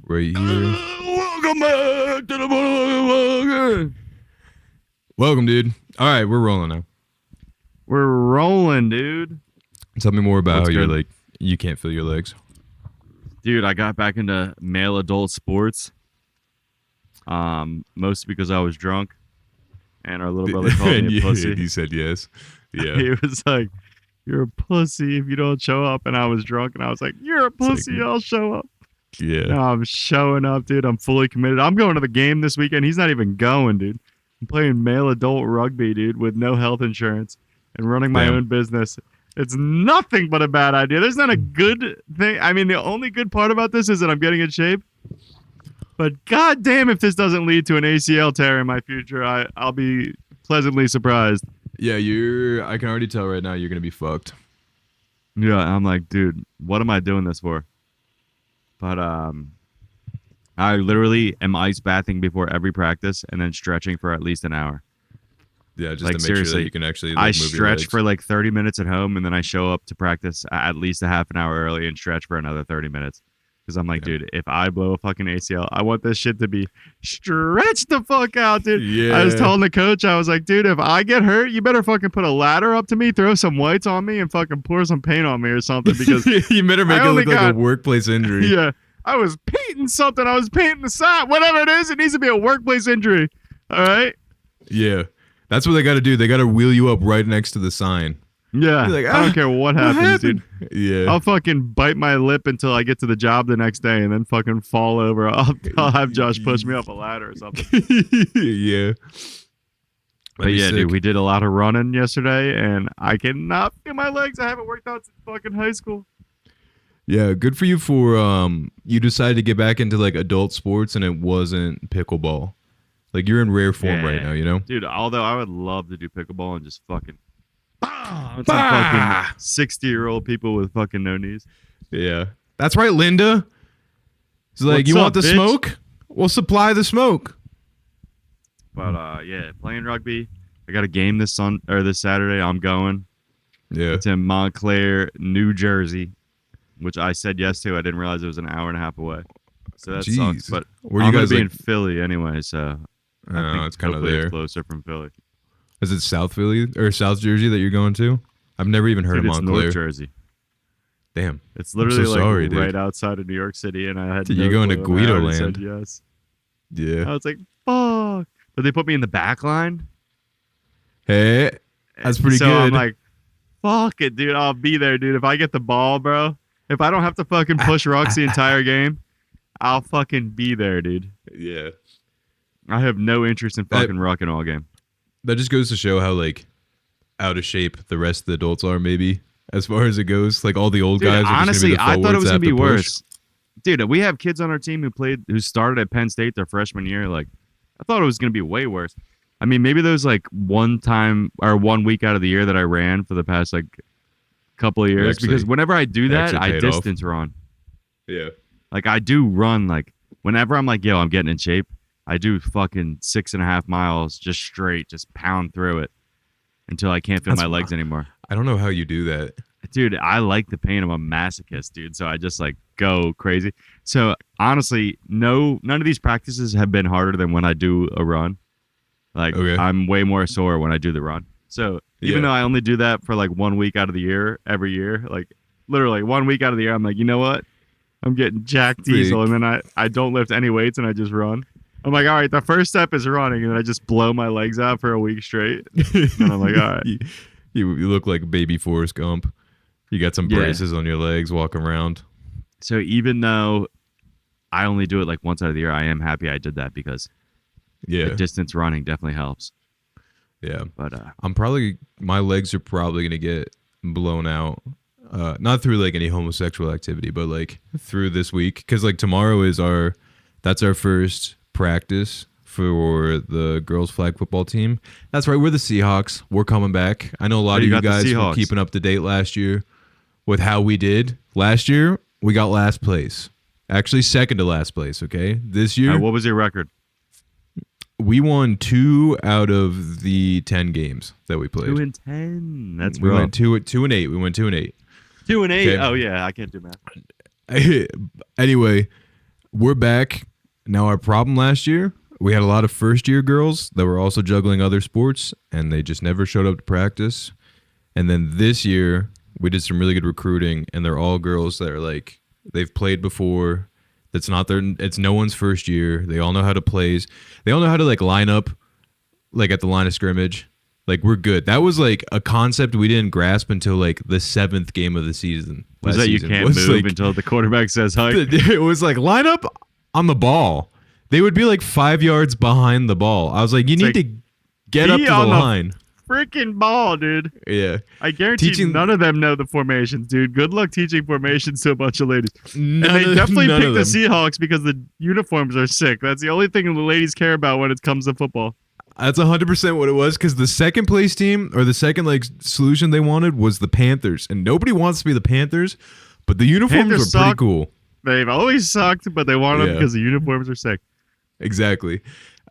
right here. Welcome back to the motherfucker. Welcome, dude. All right, we're rolling now. We're rolling, dude. Tell me more about What's how you're good? like you can't feel your legs. Dude, I got back into male adult sports. Mostly because I was drunk, and our little brother called And me a pussy. you said yes. Yeah. He was like, "You're a pussy if you don't show up." And I was drunk, and I was like, "You're a pussy. I'll show up." Yeah. No, I'm showing up, dude. I'm fully committed. I'm going to the game this weekend. He's not even going, dude. I'm playing male adult rugby, dude, with no health insurance and running my Damn. own business. It's nothing but a bad idea. There's not a good thing. I mean, the only good part about this is that I'm getting in shape. But goddamn, if this doesn't lead to an ACL tear in my future, I'll be pleasantly surprised. Yeah, I can already tell right now you're gonna be fucked. Yeah, I'm like, dude, what am I doing this for? But I literally am ice bathing before every practice and then stretching for at least an hour. Yeah, just Like, to make sure seriously, that you can actually I move your stretch legs. for like 30 minutes at home, and then I show up to practice at least a half an hour early and stretch for another 30 minutes. Because I'm like, dude, if I blow a fucking ACL, I want this shit to be stretched the fuck out, dude. Yeah. I was telling the coach, I was like, dude, if I get hurt, you better fucking put a ladder up to me, throw some whites on me, and fucking pour some paint on me or something. Because you better make I it only look like a got- workplace injury. yeah, I was painting something. I was painting the side. Whatever it is, it needs to be a workplace injury. All right? Yeah. That's what they got to do. They got to wheel you up right next to the sign. Yeah. You're like, I don't care what happens, dude. Yeah. I'll fucking bite my lip until I get to the job the next day and then fucking fall over. I'll have Josh push me up a ladder or something. Yeah. But yeah, dude, we did a lot of running yesterday, and I cannot feel my legs. I haven't worked out since fucking high school. Yeah, good for you for you decided to get back into like adult sports and it wasn't pickleball. Like you're in rare form right now, you know? Dude, although I would love to do pickleball and just fucking some fucking 60-year-old people with fucking no knees. Yeah. That's right, Linda. It's like, What's you up, want the bitch? smoke? We'll supply the smoke. But yeah, playing rugby. I got a game this Saturday. I'm going. Yeah. It's in Montclair, New Jersey, which I said yes to. I didn't realize it was an hour and a half away. So that sucks. Jeez. But Where I'm you going guys to be like, in Philly anyway, so I think it's kind of hopefully there. it's closer from Philly. Is it South Philly or South Jersey that you're going to? I've never even heard Dude, of it's Montclair. North Jersey. Damn. It's literally so like sorry, dude. right outside of New York City, and I had Dude, no you're going to clue, and I Guido already land. said yes. Yeah. I was like, fuck. But they put me in the back line. Hey, that's pretty so good. I'm like, fuck it, dude. I'll be there, dude. If I get the ball, bro. If I don't have to fucking push rocks the entire game, I'll fucking be there, dude. Yeah. I have no interest in fucking rucking all game. That just goes to show how like out of shape the rest of the adults are, maybe, as far as it goes. Like all the old Dude, guys are honestly, just gonna be the I thought it forwards was that gonna have be to push. worse. Dude, we have kids on our team who started at Penn State their freshman year. Like, I thought it was gonna be way worse. I mean, maybe there was like 1 week out of the year that I ran for the past like couple of years, Actually- because whenever I do that, actually I paid off. distance run. Yeah. Like I do run, like whenever I'm like, yo, I'm getting in shape, I do fucking 6.5 miles just straight, just pound through it until I can't feel That's my legs anymore. I don't know how you do that. Dude, I like the pain. I'm a masochist, dude. So I just like go crazy. So honestly, none of these practices have been harder than when I do a run. Like Okay. I'm way more sore when I do the run. So even Yeah. though I only do that for like 1 week out of the year, every year, like literally 1 week out of the year, I'm like, you know what? I'm getting jack diesel, and then I don't lift any weights and I just run. I'm like, all right, the first step is running, and then I just blow my legs out for a week straight. And I'm like, all right. you look like baby Forrest Gump. You got some Yeah. braces on your legs, walking around. So even though I only do it like once out of the year, I am happy I did that because Yeah. the distance running definitely helps. Yeah. But My legs are probably gonna get blown out. Not through like any homosexual activity, but like through this week, because like tomorrow is that's our first practice for the girls flag football team. That's right, we're the Seahawks. We're coming back. I know a lot Oh, of you you got the guys were Seahawks. keeping up to date last year with how we did. Last year we got last place, actually second to last place. Okay, this year what was your record? we won 2 out of the 10 games that we played. 2-10. That's we rough. went 2-8. We went 2-8. 2-8. Okay. Oh yeah, I can't do math. Anyway, we're back. Now, our problem last year, we had a lot of first-year girls that were also juggling other sports, and they just never showed up to practice. And then this year, we did some really good recruiting, and they're all girls that are like, they've played before. It's no one's first year. They all know how to play. They all know how to like line up like at the line of scrimmage. Like, we're good. That was like a concept we didn't grasp until like the 7th game of the season. Was that you can't move like, until the quarterback says hike? It was like line up on the ball. They would be like 5 yards behind the ball. I was like, you need to get up to the line. Freaking ball, dude. Yeah. I guarantee none of them know the formations, dude. Good luck teaching formations to a bunch of ladies. And they definitely pick the Seahawks because the uniforms are sick. That's the only thing the ladies care about when it comes to football. That's 100% what it was, because the second place team, or the second like solution they wanted, was the Panthers. And nobody wants to be the Panthers, but the uniforms were pretty cool. They've always sucked, but they want them because the uniforms are sick. Exactly.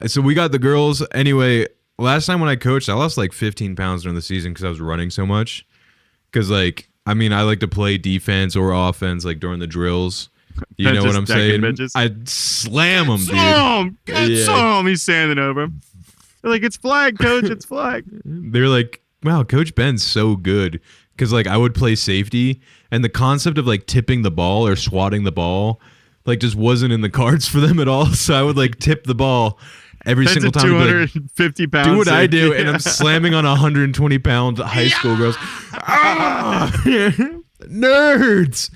So we got the girls. Anyway, last time when I coached, I lost like 15 pounds during the season because I was running so much. Because, like, I mean, I like to play defense or offense, like, during the drills. You know what I'm saying? I'd slam them, dude. Get some! He's standing over him. They're like, it's flag, coach, it's flag. They're like, wow, Coach Ben's so good. Because, like, I would play safety, and the concept of, like, tipping the ball or swatting the ball, like, just wasn't in the cards for them at all. So I would, like, tip the ball every single time. 250 pounds. Do what I do, and I'm slamming on 120-pound high school girls. Nerds.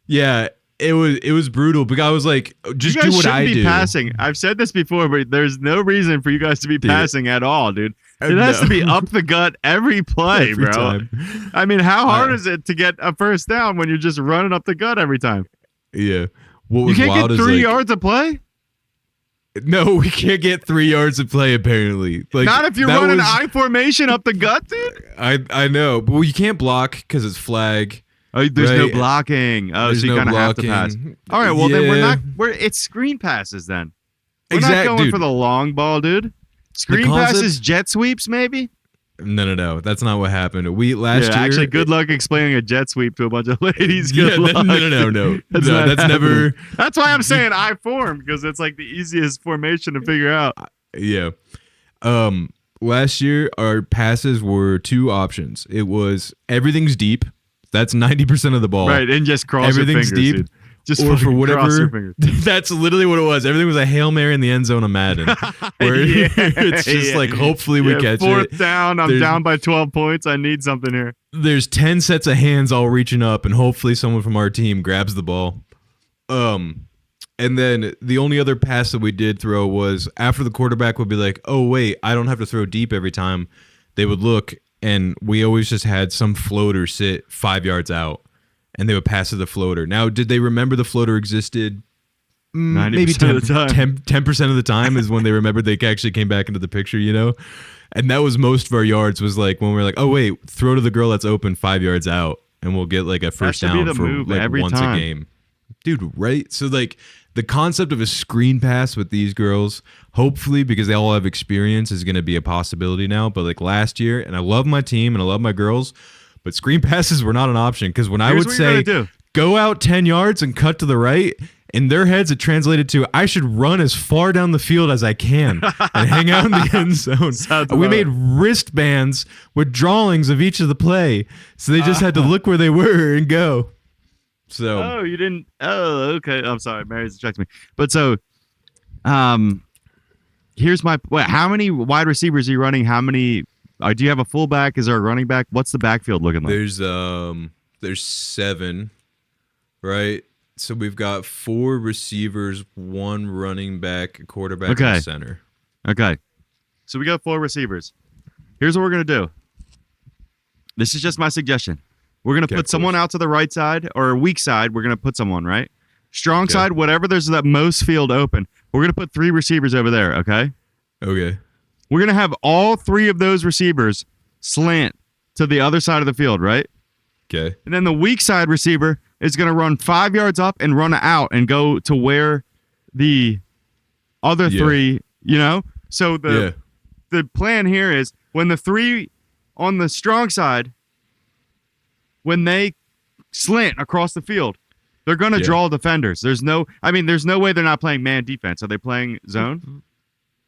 Yeah, it was brutal. But I was like, just do what I do. Passing. I've said this before, but there's no reason for you guys to be passing at all, dude. It has to be up the gut every play, every bro. Time. I mean, how hard is it to get a first down when you're just running up the gut every time? Yeah. You can't get 3 yards of play? No, we can't get 3 yards of play, apparently. Like, not if you're running I formation up the gut, dude. I know, but you can't block because it's flag. Oh, there's no blocking. Oh, so you kind of have to pass. All right, well, then it's screen passes then. We're not going for the long ball, dude. Screen passes, jet sweeps, maybe? No. That's not what happened. Last year. Actually, good luck explaining a jet sweep to a bunch of ladies. Good luck. No. That's never. That's why I'm saying I form, because it's like the easiest formation to figure out. Yeah. Last year, our passes were 2 options. It was everything's deep. That's 90% of the ball. Right, and just cross your fingers. Everything's deep. Dude. Just or for whatever. That's literally what it was. Everything was a Hail Mary in the end zone of Madden. Where it's just like, hopefully we catch it. 4th down. I'm down by 12 points. I need something here. There's 10 sets of hands all reaching up, and hopefully someone from our team grabs the ball. And then the only other pass that we did throw was after the quarterback would be like, oh, wait, I don't have to throw deep every time. They would look, and we always just had some floater sit 5 yards out. And they would pass to the floater. Now, did they remember the floater existed? Maybe 10% of the time is when they remembered they actually came back into the picture, you know? And that was most of our yards, was like when we were like, oh, wait, throw to the girl that's open 5 yards out, and we'll get like a first down for like once a game. Dude, right? So like the concept of a screen pass with these girls, hopefully, because they all have experience, is going to be a possibility now. But like last year, and I love my team and I love my girls, but screen passes were not an option, because when I would say go out 10 yards and cut to the right, in their heads it translated to I should run as far down the field as I can and hang out in the end zone. We made wristbands with drawings of each of the play, so they just had to look where they were and go. So you didn't. Oh, okay. I'm sorry, Mary's distracting me. But so, here's my. How many wide receivers are you running? How many? Do you have a fullback? Is there a running back? What's the backfield looking like? There's 7, right? So we've got 4 receivers, 1 running back, a quarterback, and a center. Okay. So we got 4 receivers. Here's what we're gonna do. This is just my suggestion. We're gonna put someone out to the right side, or weak side. We're gonna put someone right. Strong side, whatever. There's that most field open. We're gonna put 3 receivers over there. Okay. Okay. We're going to have all 3 of those receivers slant to the other side of the field, right? Okay. And then the weak side receiver is going to run 5 yards up and run out and go to where the other 3, you know? So the plan here is when the 3 on the strong side, when they slant across the field, They're going to Yeah. draw defenders. There's no way they're not playing man defense. Are they playing zone?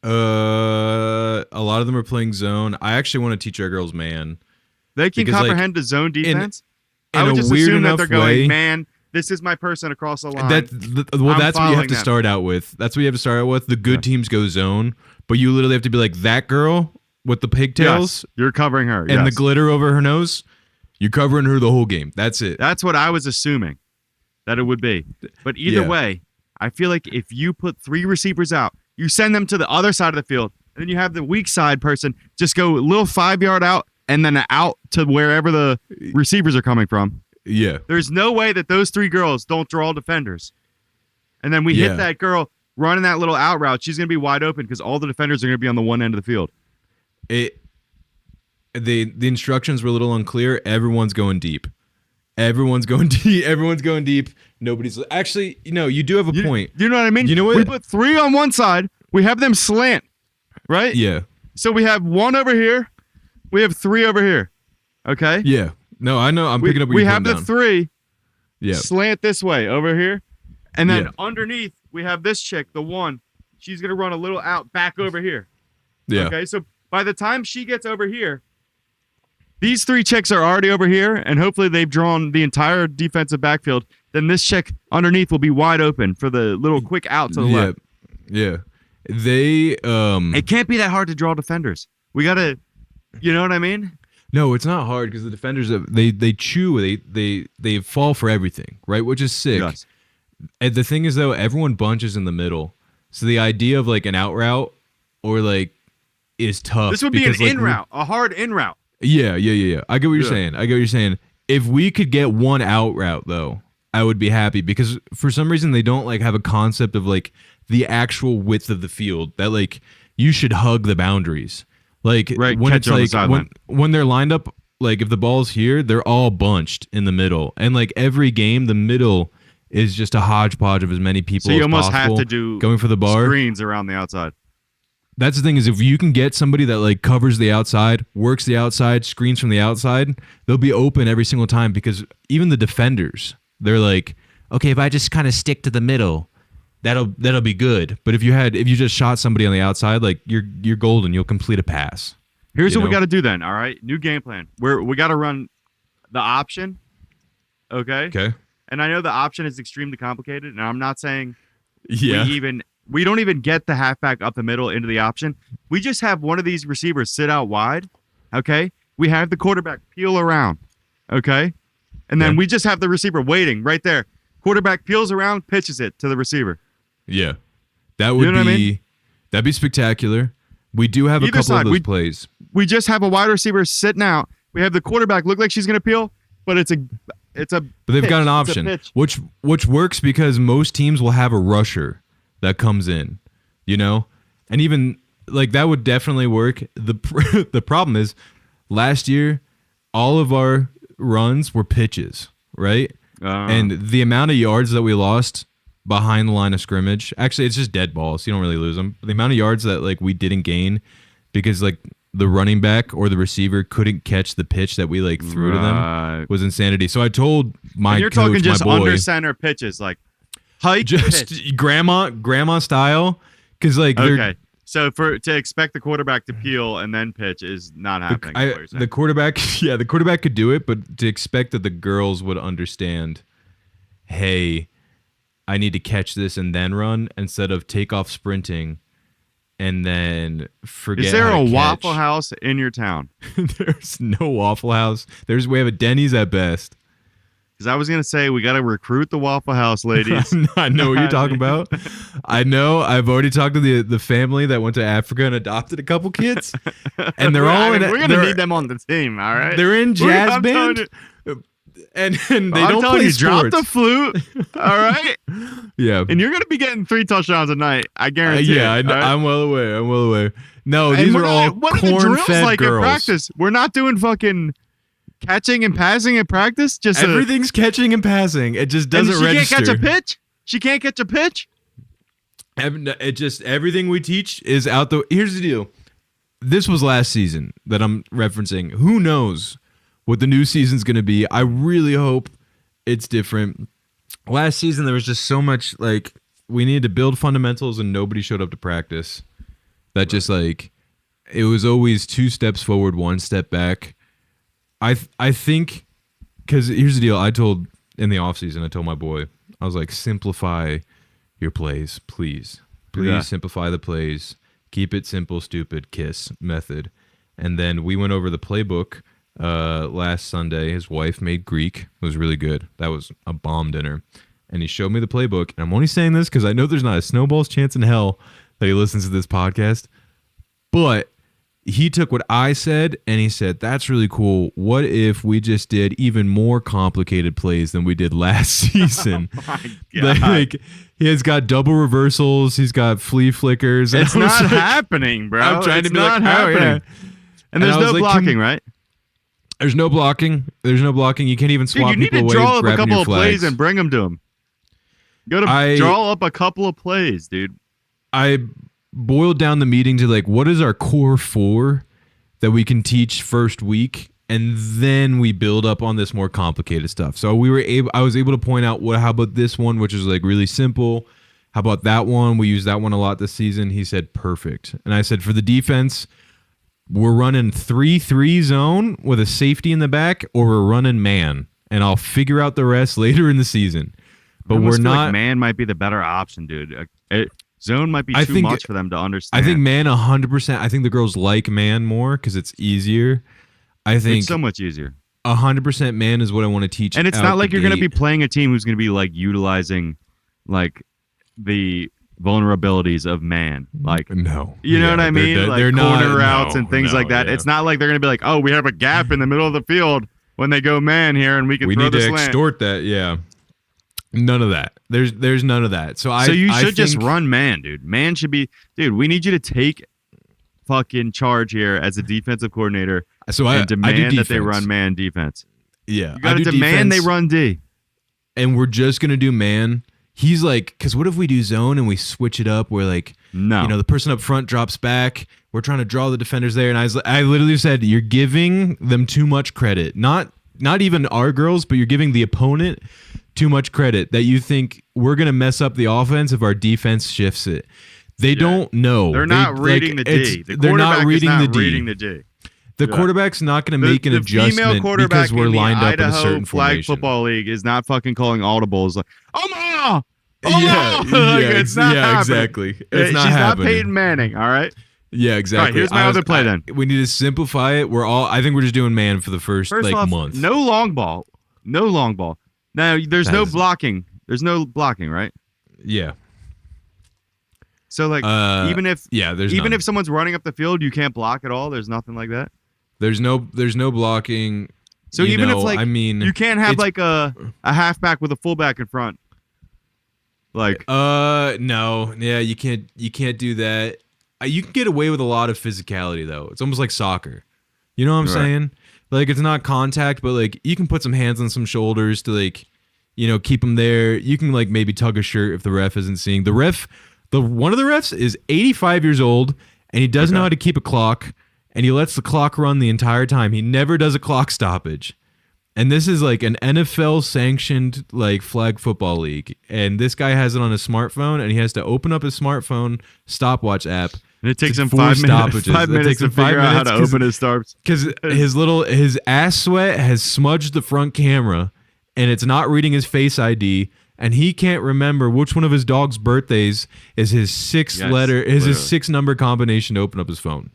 A lot of them are playing zone. I actually want to teach our girls man. They can Because, like, comprehend the zone defense. I in would a just weird assume that enough they're going, way, man, this is my person across the line. well, I'm that's what you have following to them. start out with. That's what you have to start out with. The good Yeah. teams go zone, but you literally have to be like that girl with the pigtails Yes, you're covering her. and the yes. glitter over her nose. You're covering her the whole game. That's it. That's what I was assuming that it would be. But either Yeah. way, I feel like if you put 3 receivers out, you send them to the other side of the field, and then you have the weak side person just go a little 5-yard out and then out to wherever the receivers are coming from. Yeah. There's no way that those 3 girls don't draw defenders. And then we Yeah. hit that girl running that little out route. She's going to be wide open because all the defenders are going to be on the one end of the field. The instructions were a little unclear. Everyone's going deep. Everyone's going deep. Everyone's going deep. Nobody's actually. You do have a point. You know what I mean? You know what? We put 3 on one side. We have them slant, right? Yeah. So we have 1 over here. We have 3 over here. Okay. Yeah. No, I know. I'm picking up what we you're have putting the down. 3 Yeah. slant this way over here, and then Yeah. underneath we have this chick, the 1. She's gonna run a little out back over here. Yeah. Okay. So by the time she gets over here, these 3 chicks are already over here, and hopefully they've drawn the entire defensive backfield. Then this chick underneath will be wide open for the little quick out to the Yeah. left. Yeah. They It can't be that hard to draw defenders. We gotta, you know what I mean? No, it's not hard because the defenders they chew, they fall for everything, right? Which is sick. Yes. And the thing is though, everyone bunches in the middle. So the idea of like an out route or like is tough. This would be an because, like, in route, a hard in route. Yeah. I get what you're Yeah. saying. I get what you're saying. If we could get one out route though, I would be happy because for some reason they don't like have a concept of like the actual width of the field that like you should hug the boundaries. Like Right, when catch it's on the like sideline. when they're lined up, like if the ball's here, they're all bunched in the middle. And like every game, the middle is just a hodgepodge of as many people So you as almost possible have to do going for the bar. screens around the outside. That's the thing is if you can get somebody that like covers the outside, works the outside, screens from the outside, they'll be open every single time because even the defenders, they're like, okay, if I just kind of stick to the middle, that'll be good. But if you just shot somebody on the outside, like you're golden, you'll complete a pass. Here's You what we know? got to do then. All right, new game plan. We got to run the option. Okay. Okay. And I know the option is extremely complicated, and I'm not saying Yeah. we don't even get the halfback up the middle into the option. We just have one of these receivers sit out wide. Okay. We have the quarterback peel around. Okay. And then Okay. we just have the receiver waiting right there. Quarterback peels around, pitches it to the receiver. Yeah. That would You know be what I mean? that'd be spectacular. We do have a Either couple side, of those we- plays. We just have a wide receiver sitting out. We have the quarterback look like she's going to peel, but it's a But they've got an pitch. It's a option, pitch. which works because most teams will have a rusher that comes in, and even like that would definitely work. The problem is, last year, all of our runs were pitches, right? And the amount of yards that we lost behind the line of scrimmage, actually, it's just dead balls. You don't really lose them. The amount of yards that like we didn't gain because like the running back or the receiver couldn't catch the pitch that we like threw to them Right. was insanity. So I told my And you're coach, talking just my boy, under center pitches, like hike just pitch. grandma style, because like they're Okay. So to expect the quarterback to peel and then pitch is not happening. is what you're saying. the quarterback, the quarterback could do it, but to expect that the girls would understand, hey, I need to catch this and then run instead of take off sprinting and then forget. Is there how a to Waffle catch. House in your town? There's no Waffle House. We have a Denny's at best. Because I was gonna say we got to recruit the Waffle House ladies. I know what you're talking about. I know. I've already talked to the family that went to Africa and adopted a couple kids, and they're all in. We're gonna need them on the team. All right. They're in jazz I'm telling band, you- and they I'm don't telling play you, drop sports. the flute. All right. Yeah, And you're gonna be getting 3 touchdowns a night. I guarantee. yeah. it, all right? I'm well aware. I'm well aware. No, And these we're are all not- what are the drills corn-fed like girls. in practice? We're not doing fucking catching and passing in practice. Just Everything's catching and passing. It just and doesn't she register. can't catch a pitch. She can't catch a pitch. It just everything we teach is out the. Here's the deal. This was last season that I'm referencing. Who knows what the new season's going to be? I really hope it's different. last season there was just so much like we needed to build fundamentals and nobody showed up to practice. That just like it was always 2 steps forward, 1 step back. I think because here's the deal. I told in the offseason, I told my boy, I was like, simplify your plays, please. Please simplify the plays. Keep it simple, stupid, KISS method. And then we went over the playbook last Sunday. His wife made Greek. It was really good. That was a bomb dinner. And he showed me the playbook. And I'm only saying this because I know there's not a snowball's chance in hell that he listens to this podcast. But he took what I said and he said, that's really cool. What if we just did even more complicated plays than we did last season? Oh my God. Like, he has got double reversals. He's got flea flickers. It's not happening, bro. I'm trying it's to be not like, happening. oh, yeah. And there's I was no like, blocking, right? There's no blocking. There's no blocking. You can't even swap Dude, you need people to away. draw up a grabbing couple your of plays flags. and bring them to him. Draw up a couple of plays, dude. I boiled down the meeting to like, what is our core 4 that we can teach first week, and then we build up on this more complicated stuff. So I was able to point out how about this one, which is like really simple. How about that one? We use that one a lot this season. He said perfect, and I said for the defense, we're running 3-3 zone with a safety in the back, or we're running man, and I'll figure out the rest later in the season. But we're not. Like man might be the better option, dude. Zone might be too much for them to understand. I think man 100%. I think the girls like man more because it's easier. I think it's so much easier. 100% man is what I want to teach. And it's not like you're going to be playing a team who's going to be like utilizing like the vulnerabilities of man. Like no, you know what I mean? Like they're corner not, routes and things like that. Yeah. It's not like they're going to be like, oh, we have a gap in the middle of the field when they go man here, and we can throw need this to extort that. Yeah. None of that. There's none of that. So you should just run man, dude. Man should be, dude. We need you to take fucking charge here as a defensive coordinator. So and demand that they run man defense. Yeah, you got to demand they run D. And we're just gonna do man. He's like, because what if we do zone and we switch it up? Where like, no, the person up front drops back. We're trying to draw the defenders there, and I literally said, you're giving them too much credit. Not even our girls, but you're giving the opponent too much credit that you think we're going to mess up the offense if our defense shifts it. They don't know. They're not reading the D. They're not reading the D. Reading the D. The quarterback's not going to make an adjustment because we're lined up in a certain flag formation. Football League is not fucking calling audibles like, oh it's not happening. Exactly. It's not She's happening. not Peyton Manning, all right? Yeah, exactly. All right, here's my other play then. We need to simplify it. I think we're just doing man for the first off, month. No long ball. No long ball. Now, there's no blocking. There's no blocking, right? Yeah. So, like, even if someone's running up the field, you can't block at all. There's nothing like that. There's no blocking. So even if you can't have like a halfback with a fullback in front. Like no, yeah, you can't do that. You can get away with a lot of physicality though. It's almost like soccer. You know what I'm saying? Like it's not contact, but like you can put some hands on some shoulders to like, keep them there. You can like maybe tug a shirt if the ref isn't seeing. One of the refs is 85 years old and he doesn't know how to keep a clock and he lets the clock run the entire time. He never does a clock stoppage. And this is like an NFL sanctioned like flag football league. And this guy has it on his smartphone and he has to open up his smartphone stopwatch app. And it takes him 5 minutes. 5 minutes to figure out how to open his stops. Because his ass sweat has smudged the front camera and it's not reading his Face ID. And he can't remember which one of his dog's birthdays is his his 6-number combination to open up his phone.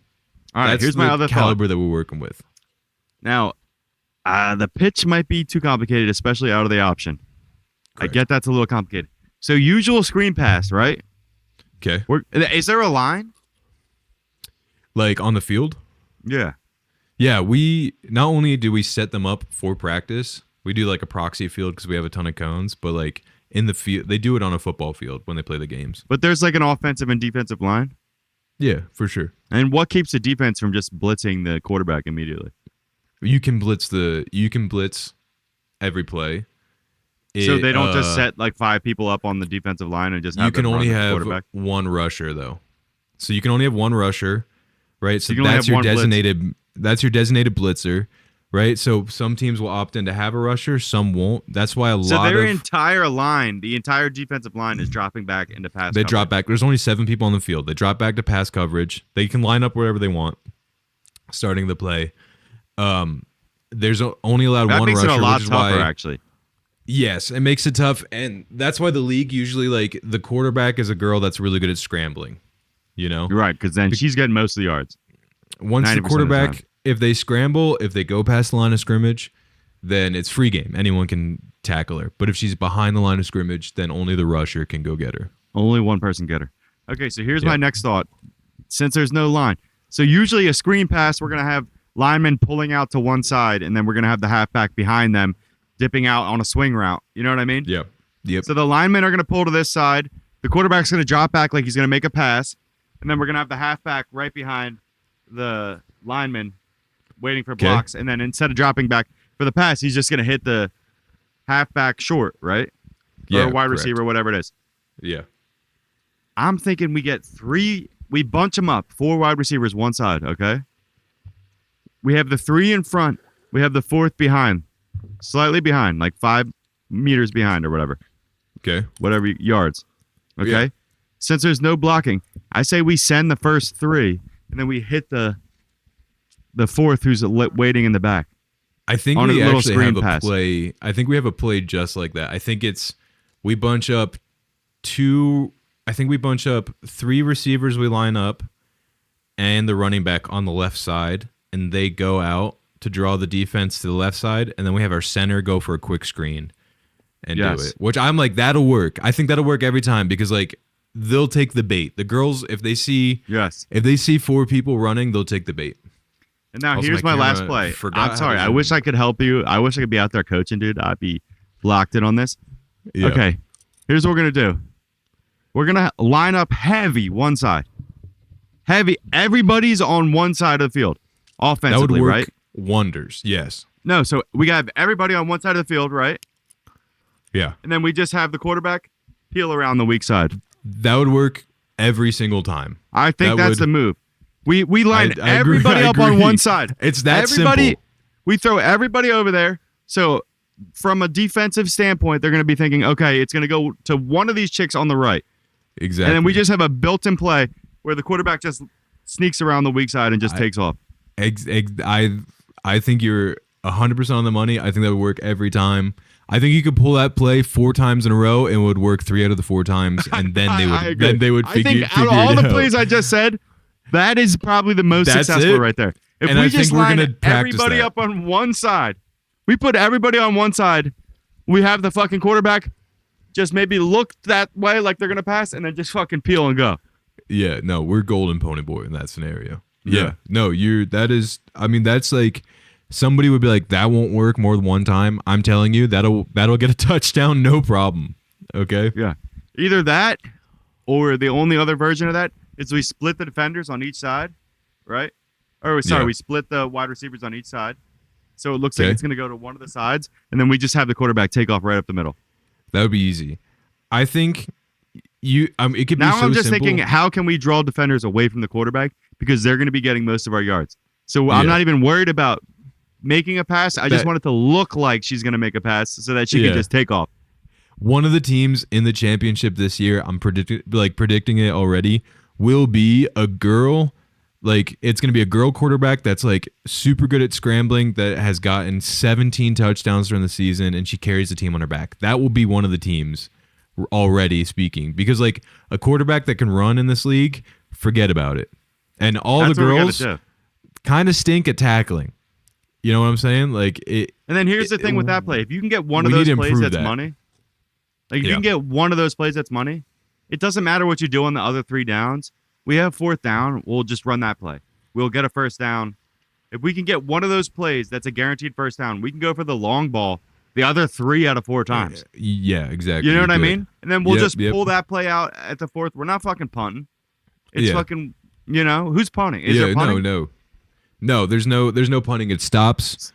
All right, That's here's my other caliber thought. that we're working with. Now, the pitch might be too complicated, especially out of the option. Correct. I get that's a little complicated. So usual screen pass, right? Okay. Is there a line? Like on the field? Yeah. Yeah, we not only do we set them up for practice, we do like a proxy field because we have a ton of cones, but like in the field, they do it on a football field when they play the games. But there's like an offensive and defensive line? Yeah, for sure. And what keeps the defense from just blitzing the quarterback immediately? You can blitz every play. So they don't just set like 5 people up on the defensive line and just have them run the quarterback? You can only have one rusher though. So you can only have one rusher, right? So you that's your designated blitzer. right? So some teams will opt in to have a rusher, some won't. That's why So their entire line, the entire defensive line, is dropping back into pass. They drop back. There's only 7 people on the field. They drop back to pass coverage. They can line up wherever they want, starting the play. There's only allowed that one makes rusher, it a lot which is tougher, why, actually. yes, it makes it tough, and that's why the league usually like the quarterback is a girl that's really good at scrambling. You know, You're right, because then she's getting most of the yards. once the 90% of the quarterback, time. if they scramble, if they go past the line of scrimmage, then it's free game. Anyone can tackle her. But if she's behind the line of scrimmage, then only the rusher can go get her. Only one person get her. Okay, so here's Yeah. my next thought. Since there's no line, so usually a screen pass, we're gonna have linemen pulling out to one side, and then we're gonna have the halfback behind them, dipping out on a swing route. You know what I mean? Yep. Yep. So the linemen are gonna pull to this side. The quarterback's gonna drop back like he's gonna make a pass, and then we're gonna have the halfback right behind the lineman, waiting for blocks. And then instead of dropping back for the pass, he's just gonna hit the halfback short, right? Yeah, Or wide correct. receiver, whatever it is. Yeah. I'm thinking we get 3. We bunch them up, 4 wide receivers, one side. Okay. We have the 3 in front. We have the 4th behind, slightly behind, like 5 meters behind or whatever. Okay. Whatever yards. Okay. Yeah. Since there's no blocking, I say we send the first 3, and then we hit the 4th who's waiting in the back. I think On a we little actually screen have a pass. play. I think we have a play just like that. I think it's we bunch up 2. I think we bunch up 3 receivers. We line up, and the running back on the left side, and they go out to draw the defense to the left side, and then we have our center go for a quick screen and do Yes. it. Which I'm like, that'll work. I think that'll work every time because like they'll take the bait. The girls, if they see Yes. 4 people running, they'll take the bait. And now Also, here's my my last camera play. forgot I'm how sorry. to I zoom wish in. I could help you. I wish I could be out there coaching, dude. I'd be locked in on this. Yeah. Okay. Here's what we're going to do. We're going to line up heavy one side. Heavy. Everybody's on one side of the field That would offensively, work right? wonders. Yes. No, so we got everybody on one side of the field, right? Yeah. And then we just have the quarterback peel around the weak side. That would work every single time. I think That that's would- the move. We line I agree- everybody I up on agree. one side. It's that everybody, simple. We throw everybody over there. So from a defensive standpoint, they're going to be thinking, okay, it's going to go to one of these chicks on the right. Exactly. And then we just have a built-in play where the quarterback just sneaks around the weak side and just takes off. I think you're 100% on the money. I think that would work every time. I think you could pull that play 4 times in a row and it would work 3 out of the 4 times, and then they I would agree. then they would I figure, think out of figure all it the out. plays I just said, that is probably the most That's successful it. right there. If And we I just think we're line gonna practice everybody that. up on one side, we put everybody on one side, we have the fucking quarterback just maybe look that way like they're going to pass and then just fucking peel and go. Yeah, no, we're golden pony boy in that scenario. Yeah. Yeah. No, that's like somebody would be like, that won't work more than one time. I'm telling you, that'll get a touchdown, no problem. Okay? Yeah. Either that or the only other version of that is we split the defenders on each side, right? Or sorry, Yeah. we split the wide receivers on each side. So it looks like Okay. it's going to go to one of the sides, and then we just have the quarterback take off right up the middle. That would be easy. I think it could Now be so I'm just simple. thinking, how can we draw defenders away from the quarterback? Because they're going to be getting most of our yards. So I'm Yeah. not even worried about making a pass. I just That- want it to look like she's going to make a pass so that she Yeah. can just take off. One of the teams in the championship this year, I'm predicting it already, will be a girl. Like, it's going to be a girl quarterback that's like super good at scrambling, that has gotten 17 touchdowns during the season, and she carries the team on her back. That will be one of the teams already speaking, because like a quarterback that can run in this league, forget about it. And all That's the what we gotta girls do. kind of stink at tackling. You know what I'm saying? Like it. And then here's the thing with that play. If you can get one We of need those to plays improve that's that. money, like if Yeah. you can get one of those plays that's money, it doesn't matter what you do on the other 3 downs. We have 4th down. We'll just run that play. We'll get a first down. If we can get one of those plays, that's a guaranteed first down. We can go for the long ball the other 3 out of 4 times. Yeah, exactly. You know what I Good. mean? And then we'll Yep, just yep. pull that play out at the 4th. We're not fucking punting. It's Yeah. fucking, who's punting? Is there punting? No. There's no punting. It stops.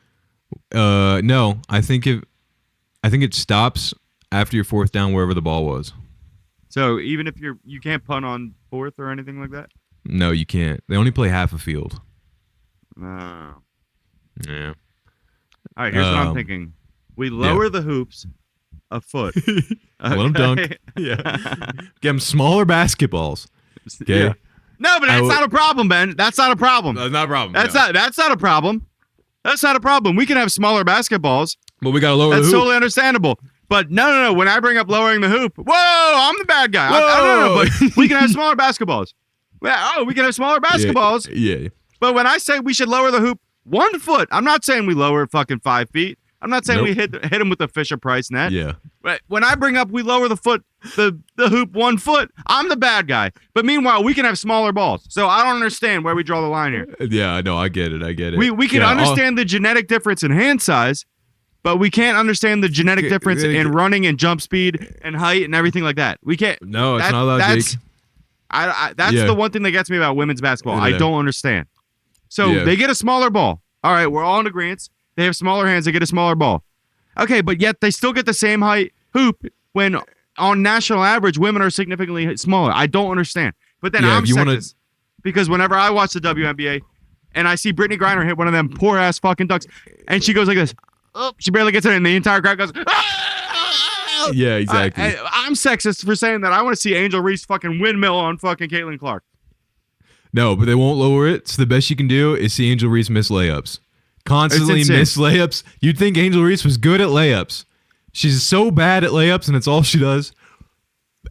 No, I think it stops after your 4th down wherever the ball was. So even if you can't punt on 4th or anything like that? No, you can't. They only play half a field. No. Yeah. All right, here's what I'm Um, thinking. We lower the hoops a foot. Let them dunk. Yeah. Get them smaller basketballs. Okay. Yeah. No, but that's not a problem, Ben. That's not a problem. That's not a problem. That's not a problem. That's not a problem. We can have smaller basketballs. But we got to lower That's the hoop. totally understandable. But no. When I bring up lowering the hoop, whoa, I'm the bad guy. I don't know, but we can have smaller basketballs. Oh, we can have smaller basketballs. Yeah. But when I say we should lower the hoop 1 foot, I'm not saying we lower it fucking 5 feet. I'm not saying we hit him with the Fisher-Price net. Yeah. But when I bring up we lower the hoop 1 foot, I'm the bad guy. But meanwhile, we can have smaller balls. So I don't understand where we draw the line here. Yeah, I know. I get it. We can understand the genetic difference in hand size, but we can't understand the genetic difference in running and jump speed and height and everything like that. We can't. No, it's not allowed, Jake. That's the one thing that gets me about women's basketball. Yeah. I don't understand. So they get a smaller ball. All right, we're all in agreement. They have smaller hands. They get a smaller ball. Okay, but yet they still get the same height hoop when on national average, women are significantly smaller. I don't understand. But then I'm sexist because whenever I watch the WNBA and I see Brittany Griner hit one of them poor ass fucking dunks, and she goes like this. Oh, she barely gets it, and the entire crowd goes. Ah! Yeah, exactly. I'm sexist for saying that. I want to see Angel Reese fucking windmill on fucking Caitlin Clark. No, but they won't lower it. So the best you can do is see Angel Reese miss layups. Constantly miss layups. You'd think Angel Reese was good at layups. She's so bad at layups, and it's all she does.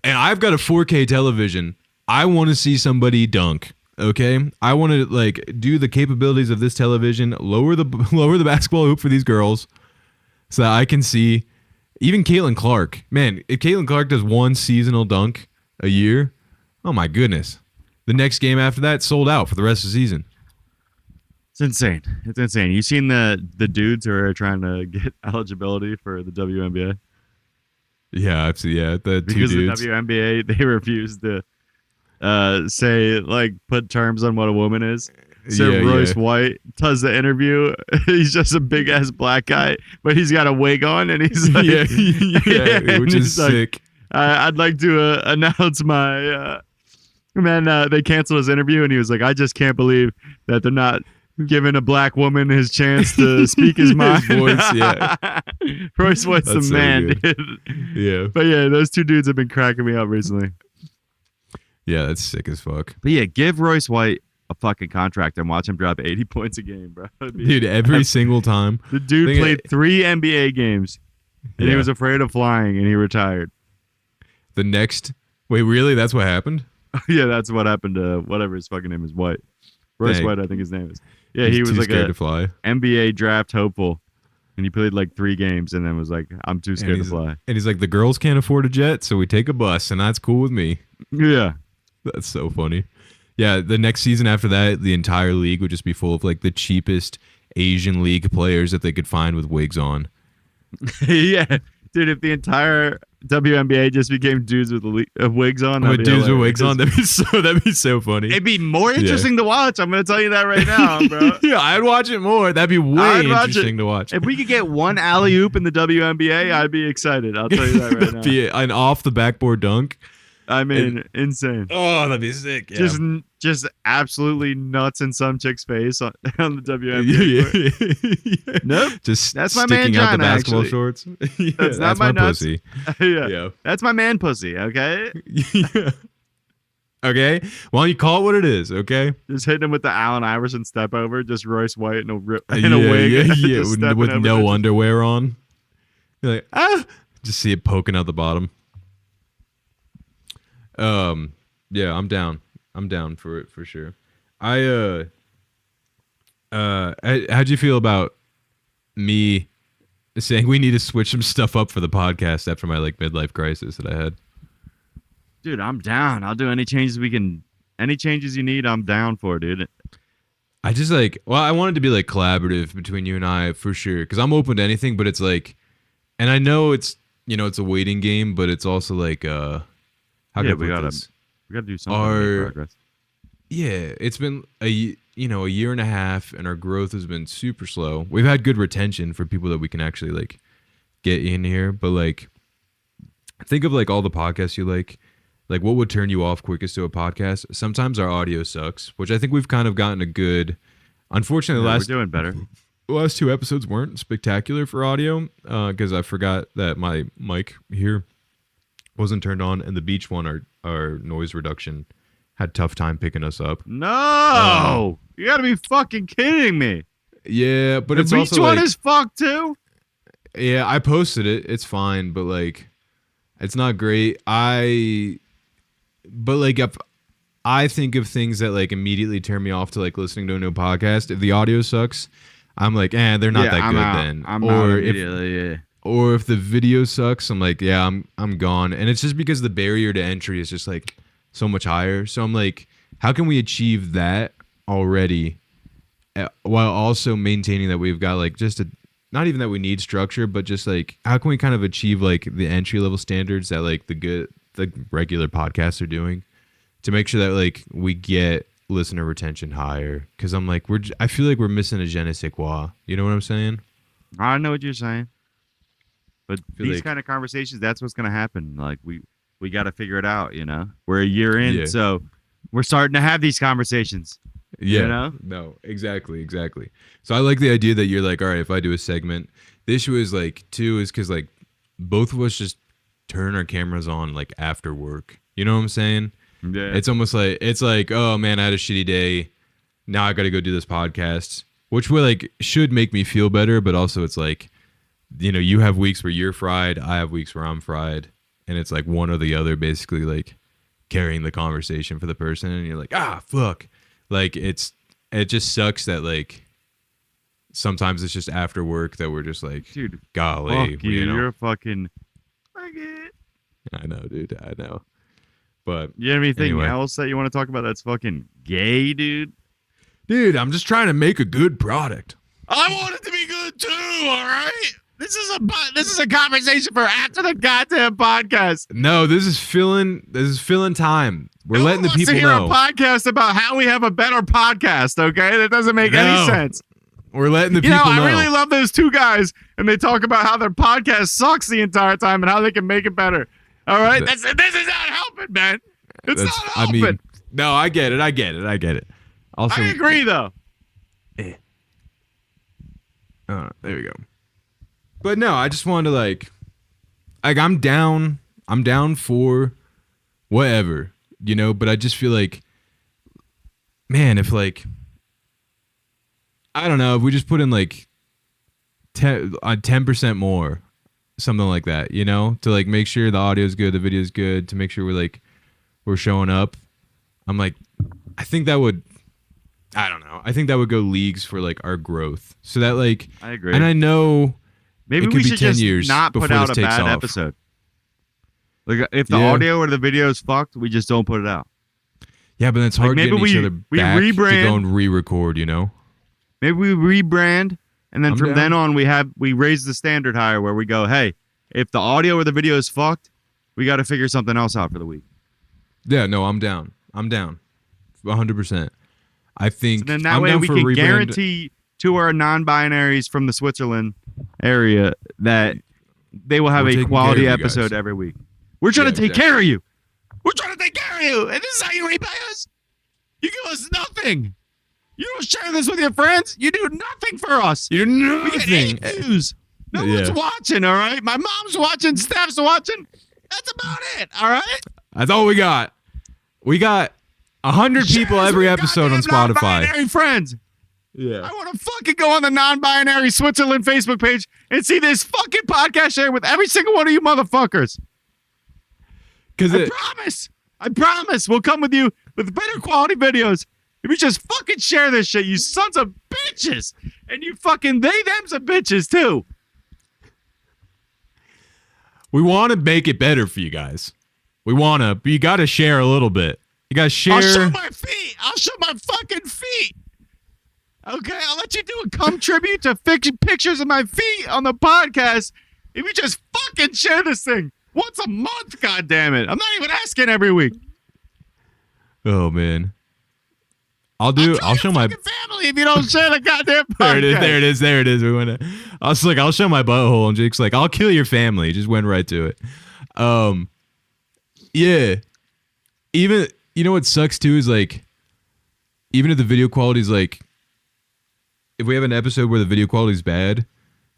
And I've got a 4K television. I want to see somebody dunk. Okay, I want to do the capabilities of this television. Lower the basketball hoop for these girls, so that I can see even Caitlin Clark. Man, if Caitlin Clark does one seasonal dunk a year, oh my goodness, the next game after that sold out for the rest of the season. It's insane. It's insane. You seen the dudes who are trying to get eligibility for the WNBA? Yeah, I've seen. Yeah, the because two dudes. The WNBA they refused to say put terms on what a woman is. So Royce White does the interview. He's just a big ass black guy, but he's got a wig on, and he's like, which is sick. I'd like to announce my. And then they canceled his interview, and he was like, I just can't believe that they're not giving a black woman his chance to speak his mind. His voice, yeah. Royce White's the man, dude. Yeah. But yeah, those two dudes have been cracking me up recently. Yeah, that's sick as fuck. But yeah, give Royce White a fucking contract and watch him drop 80 points a game, bro. Dude, every single time. The dude played 3 NBA games, and he was afraid of flying, and he retired. Wait, really? That's what happened? Yeah, that's what happened to whatever his fucking name is, White. Royce White, I think his name is. Yeah, he was too like scared to fly. NBA draft hopeful, and he played 3 games, and then was like, I'm too scared to fly. And he's like, the girls can't afford a jet, so we take a bus, and that's cool with me. Yeah. That's so funny. Yeah, the next season after that, the entire league would just be full of the cheapest Asian league players that they could find with wigs on. Yeah. Dude, if the entire WNBA just became dudes with wigs on, with dudes with wigs on, that'd be so funny. It'd be more interesting to watch. I'm gonna tell you that right now, bro. Yeah, I'd watch it more. That'd be way interesting to watch. If we could get one alley oop in the WNBA, I'd be excited. I'll tell you that right now. Be an off the backboard dunk. I mean, insane. Oh, that'd be sick. Yeah. Just absolutely nuts in some chick's face on the WNBA. Yeah. Nope. Just that's my sticking man, out the John, basketball actually. shorts. Yeah, that's not my nuts. pussy. Yeah. That's my man pussy, okay? Yeah. Okay? Why don't you call it what it is, okay? Just hitting him with the Allen Iverson step over, just Royce White in a wig. Yeah, with no underwear on. You're like, just see it poking out the bottom. Yeah, I'm down. I'm down for it for sure. How'd you feel about me saying we need to switch some stuff up for the podcast after my midlife crisis that I had? Dude, I'm down. I'll do any changes any changes you need, I'm down for, dude. I just I wanted to be collaborative between you and I for sure, because I'm open to anything, but it's and I know it's it's a waiting game, but it's also how can I put this? We gotta do something to make progress. Yeah, it's been a year and a half, and our growth has been super slow. We've had good retention for people that we can actually get in here, but think of all the podcasts you like what would turn you off quickest to a podcast? Sometimes our audio sucks, which I think we've kind of gotten a good. Unfortunately, we're doing better. the last two episodes weren't spectacular for audio because I forgot that my mic here wasn't turned on, and the beach one, our noise reduction had tough time picking us up. No, you gotta be fucking kidding me. Yeah, but The it's beach also one like, is fucked too. yeah, I posted it. It's fine, but like, it's not great. But like, if I think of things that like immediately turn me off to like listening to a new podcast, if the audio sucks, I'm like, they're not that I'm good out. then. I'm or out if immediately. Yeah. or if the video sucks, I'm like, yeah, I'm gone. And it's just because the barrier to entry is just like so much higher. So I'm like, how can we achieve that already while also maintaining that we've got like just not even that we need structure, but just like how can we kind of achieve like the entry level standards that like the regular podcasts are doing to make sure that like we get listener retention higher? Because I'm like, I feel like we're missing a je ne sais quoi. You know what I'm saying? I know what you're saying. But these like- kind of conversations, that's what's gonna happen. Like we got to figure it out. You know, we're a year in, Yeah. so we're starting to have these conversations. Yeah. You know? No, exactly. So I like the idea that you're like, all right, if I do a segment, the issue is like too is because like both of us just turn our cameras on like after work. You know what I'm saying? Yeah. It's almost like oh man, I had a shitty day. Now I got to go do this podcast, which will like should make me feel better, but also it's like, you know, you have weeks where you're fried, I have weeks where I'm fried, and it's like one or the other basically like carrying the conversation for the person, and you're like, fuck. Like it just sucks that like sometimes it's just after work that we're just like, dude, golly, fuck you. you know? You're a fucking. It. I know, dude. I know. But You have anything anyway. else that you want to talk about that's fucking gay, dude? Dude, I'm just trying to make a good product. I want it to be good too. All right. This is a conversation for after the goddamn podcast. No, this is filling time. We're letting the people to hear know. a podcast about how we have a better podcast. Okay, that doesn't make any sense. We're letting the You know, people know. I really love those two guys, and they talk about how their podcast sucks the entire time and how they can make it better. All right, this is not helping, man. It's not helping. I mean, no, I get it. Also, I agree, though. There we go. But no, I just wanted to like I'm down for whatever, you know, but I just feel like, man, if like, I don't know, if we just put in like 10% more, something like that, you know, to like make sure the audio is good, the video is good, to make sure we're showing up. I'm like, I think that would go leagues for like our growth, so that like, I agree. and I know Maybe it could we be should 10 just years not put before out this a takes bad off. episode. Like if the Yeah. audio or the video is fucked, we just don't put it out. Yeah, but it's hard Like, maybe getting each other we back to rebrand. go and re-record, you know? Maybe we rebrand, and then I'm from down. then on, we raise the standard higher, where we go, hey, if the audio or the video is fucked, we got to figure something else out for the week. Yeah, no, I'm down. 100%. I think So then that I'm way down we for can rebrand. guarantee to our non-binaries from the Switzerland area that they will have We're a taking quality care of you episode guys. every week. We're trying Yeah, to take exactly. care of you. We're trying to take care of you, and this is how you repay us. You give us nothing. You don't share this with your friends. You do nothing for us. You're We get nothing. 8 views. No Yeah. one's watching, all right? My mom's watching. Steph's watching. That's about it, all right? That's all we got. We got 100 people Share this every with your episode on goddamn Spotify. non-binary friends. Yeah. I want to fucking go on the non-binary Switzerland Facebook page and see this fucking podcast shared with every single one of you motherfuckers. Cuz I promise we'll come with you with better quality videos. If you just fucking share this shit, you sons of bitches. And you fucking them's a bitches too. we want to make it better for you guys. But you got to share a little bit. You got to share. I'll show my feet. I'll show my fucking feet. Okay, I'll let you do a cum tribute to pictures of my feet on the podcast if you just fucking share this thing once a month. God damn it! I'm not even asking every week. Oh man. I'll show my fucking family if you don't share the goddamn podcast. There it is. We went. I was like, I'll show my butthole, and Jake's like, I'll kill your family. Just went right to it. Yeah. Even you know what sucks too is like, even if the video quality is like if we have an episode where the video quality is bad,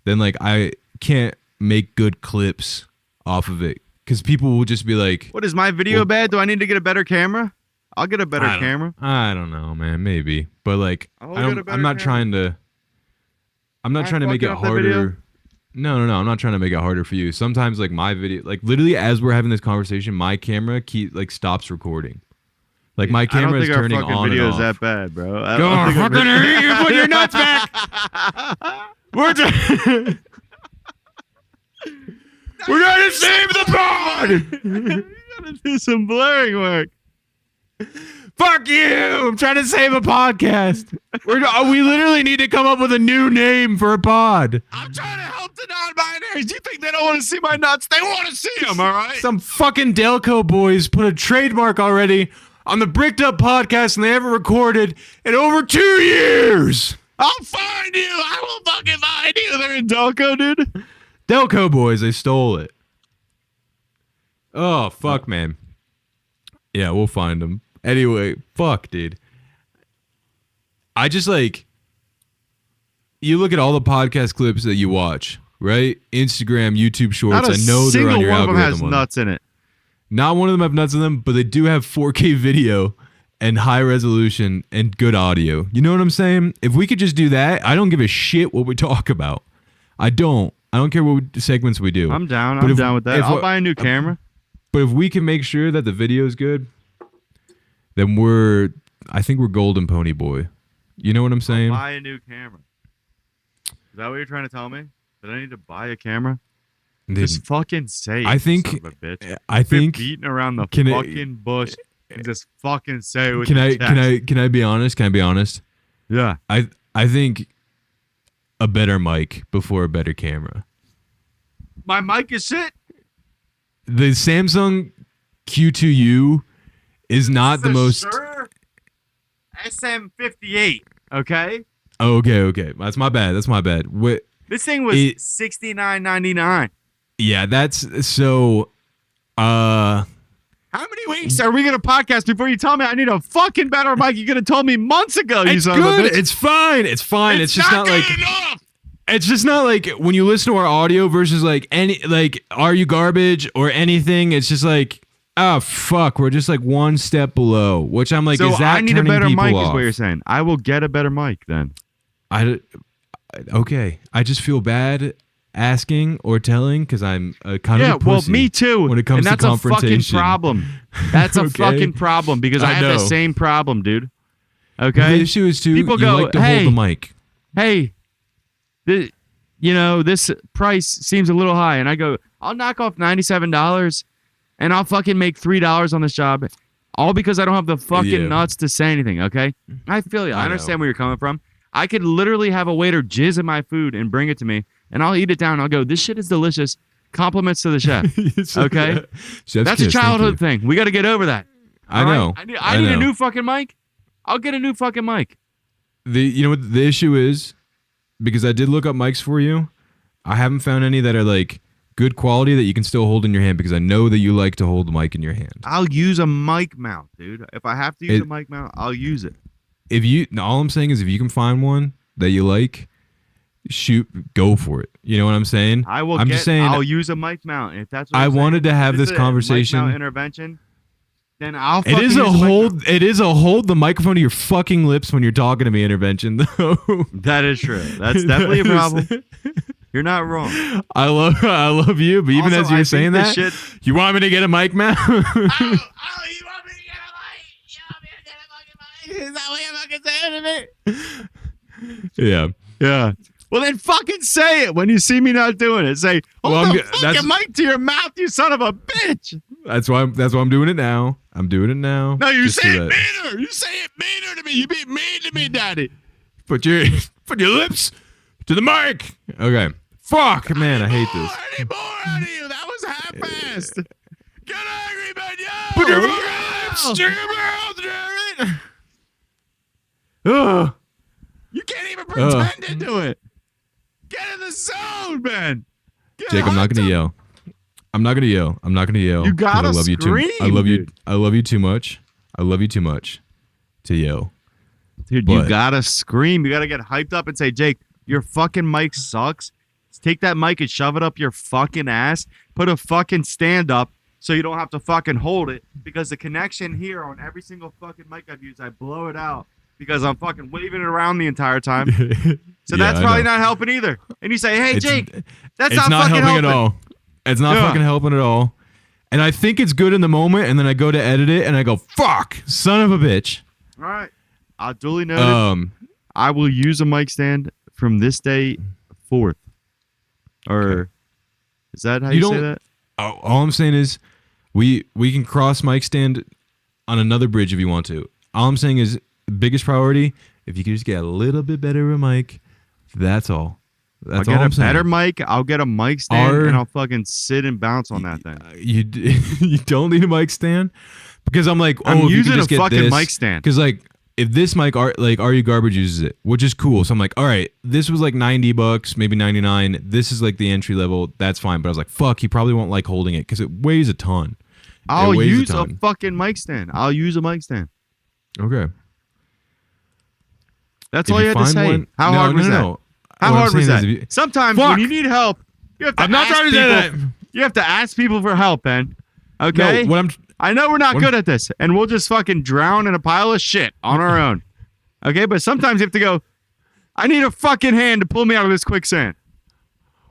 then like I can't make good clips off of it because people will just be like, What is my video bad? Do I need to get a better camera? I'll get a better camera. I don't know, man. Maybe, but like I'll get a better I'm not camera. trying to. I'm not trying to make it fucking up that video? harder. No. I'm not trying to make it harder for you. Sometimes like my video, like literally as we're having this conversation, my camera stops recording. Like my camera is turning on and video off. is that bad, bro. I Go don't think our fucking video- you put your nuts back. We're gonna save the pod. You gotta do some blurring work. Fuck you! I'm trying to save a podcast. We literally need to come up with a new name for a pod. I'm trying to help the non-binaries. You think they don't want to see my nuts? They want to see them, all right? Some fucking Delco boys put a trademark already on the Bricked Up podcast and they haven't recorded in over 2 years. I'll find you. I will fucking find you. They're in Delco, dude. Delco boys, they stole it. Oh, fuck, man. Yeah, we'll find them. Anyway, fuck, dude. I just like, you look at all the podcast clips that you watch, right? Instagram, YouTube Shorts. Not a I know they're on your single one of them algorithm. has nuts in it. Not one of them have nuts in them, but they do have 4K video and high resolution and good audio. You know what I'm saying? If we could just do that, I don't give a shit what we talk about. I don't care what segments we do. I'm down. But I'm if- down with that. if I'll we- buy a new camera. But if we can make sure that the video is good, then I think we're golden pony boy. You know what I'm saying? Buy a new camera. Is that what you're trying to tell me? That I need to buy a camera? Just fucking say it, I think- son of a bitch. I Quit think. beating around the Can it- fucking bush and just fucking say it with Can your I? chest. Can I be honest? Can I be honest? Yeah. I think a better mic before a better camera. My mic is shit. The Samsung Q2U is not the most. Shure SM58. Okay. Oh, okay. That's my bad. What? This thing was It- $69.99. Yeah, that's so. How many weeks are we gonna podcast before you tell me I need a fucking better mic? You could have told me months ago. You It's son of a good. bitch. It's fine. It's fine. It's just not good like. enough. It's just not like when you listen to our audio versus like Are You Garbage or anything. It's just like, oh fuck, we're just like one step below. Which I'm like, So is that I need a turning better people mic, off? is what you're saying. I will get a better mic then. Okay, I just feel bad asking or telling because I'm a kind of a well, pussy me too. when it comes and that's to a fucking confrontation. problem. That's a Okay. fucking problem because I I have the know. same problem, dude. The Okay. issue is too. People you go, like to "Hey, hold the mic. Hey, this price seems a little high, and I go, I'll knock off $97, and I'll fucking make $3 on this job, all because I don't have the fucking Yeah. nuts to say anything. Okay, I feel you. I I understand know. where you're coming from. I could literally have a waiter jizz in my food and bring it to me, and I'll eat it down. And I'll go, this shit is delicious. Compliments to the chef. Okay? Chef's That's kiss, a thank childhood you. thing. We got to get over that. I All right? know. I need a know. new fucking mic. I'll get a new fucking mic. You know what the issue is? Because I did look up mics for you. I haven't found any that are like good quality that you can still hold in your hand because I know that you like to hold the mic in your hand. I'll use a mic mount, dude. If I have to use It- a mic mount, I'll use it. All I'm saying is if you can find one that you like, go for it. You know what I'm saying? I will. I'm just saying. I'll use a mic mount. If that's what I I'm saying. wanted to have If this it's a conversation. mic mount intervention. Then I'll. It fucking is use a mic mount. hold. It is a hold the microphone to your fucking lips when you're talking to me intervention, though. That is true. That's definitely a problem. You're not wrong. I love you, but even Also, as you I were think saying this that, shit- you want me to get a mic mount? You want me to get a mic? You want me to get a fucking mic? Is that what you're fucking saying to me? Yeah. Yeah. Well, then fucking say it when you see me not doing it. Say, hold Well, the fucking mic to your mouth, you son of a bitch. That's why I'm doing it now. I'm doing it now. No, you just say so it that- meaner. You say it meaner to me. You be mean to me, daddy. Put your lips to the mic. Okay. Fuck, man, I hate this. I need more out of you. That was half-assed. Get angry, man. Yo. Put your lips to your mouth, damn it. Ugh. You can't even pretend to do it. Get in the zone, man. Get Jake, I'm not gonna yell. I'm not gonna yell. I'm not gonna yell. You 'cause gotta I love you too. scream, I love you. dude. I love you too much. I love you too much to yell. Dude, But- you gotta scream. You gotta get hyped up and say, Jake, your fucking mic sucks. Take that mic and shove it up your fucking ass. Put a fucking stand up so you don't have to fucking hold it, because the connection here on every single fucking mic I've used, I blow it out because I'm fucking waving it around the entire time. So Yeah, that's I probably know. not helping either. And you say, hey, It's- Jake, that's it's not fucking helping at all. It's not Yeah. fucking helping at all. And I think it's good in the moment, and then I go to edit it, and I go, "Fuck, son of a bitch." All right. I'll duly noted. I will use a mic stand from this day forth. Or is that how you say don't- that? All I'm saying is, we can cross mic stand on another bridge if you want to. All I'm saying is, the biggest priority, if you could just get a little bit better of a mic, that's all. I'll That's all get I'm a saying. better mic. I'll get a mic stand Our- and I'll fucking sit and bounce on that thing. You you don't need a mic stand, because I'm like, I'm if you using can just a get fucking this, mic stand. Because like, if this mic Are You Garbage uses it, which is cool. So I'm like, all right, this was like $90, maybe 99. This is like the entry level. That's fine. But I was like, fuck, he probably won't like holding it because it weighs a ton. I'll weighs a use a ton. fucking mic stand. I'll use a mic stand. Okay. That's If all you had to find say. one- How no, hard was no, that? no. How What I'm hard was saying that? is if you- Sometimes Fuck! when you need help, you have to I'm not ask trying to say people- that. You have to ask people for help, Ben. Okay? No, what I'm I know we're not What- good at this, and we'll just fucking drown in a pile of shit on our own. Okay? But sometimes you have to go, I need a fucking hand to pull me out of this quicksand.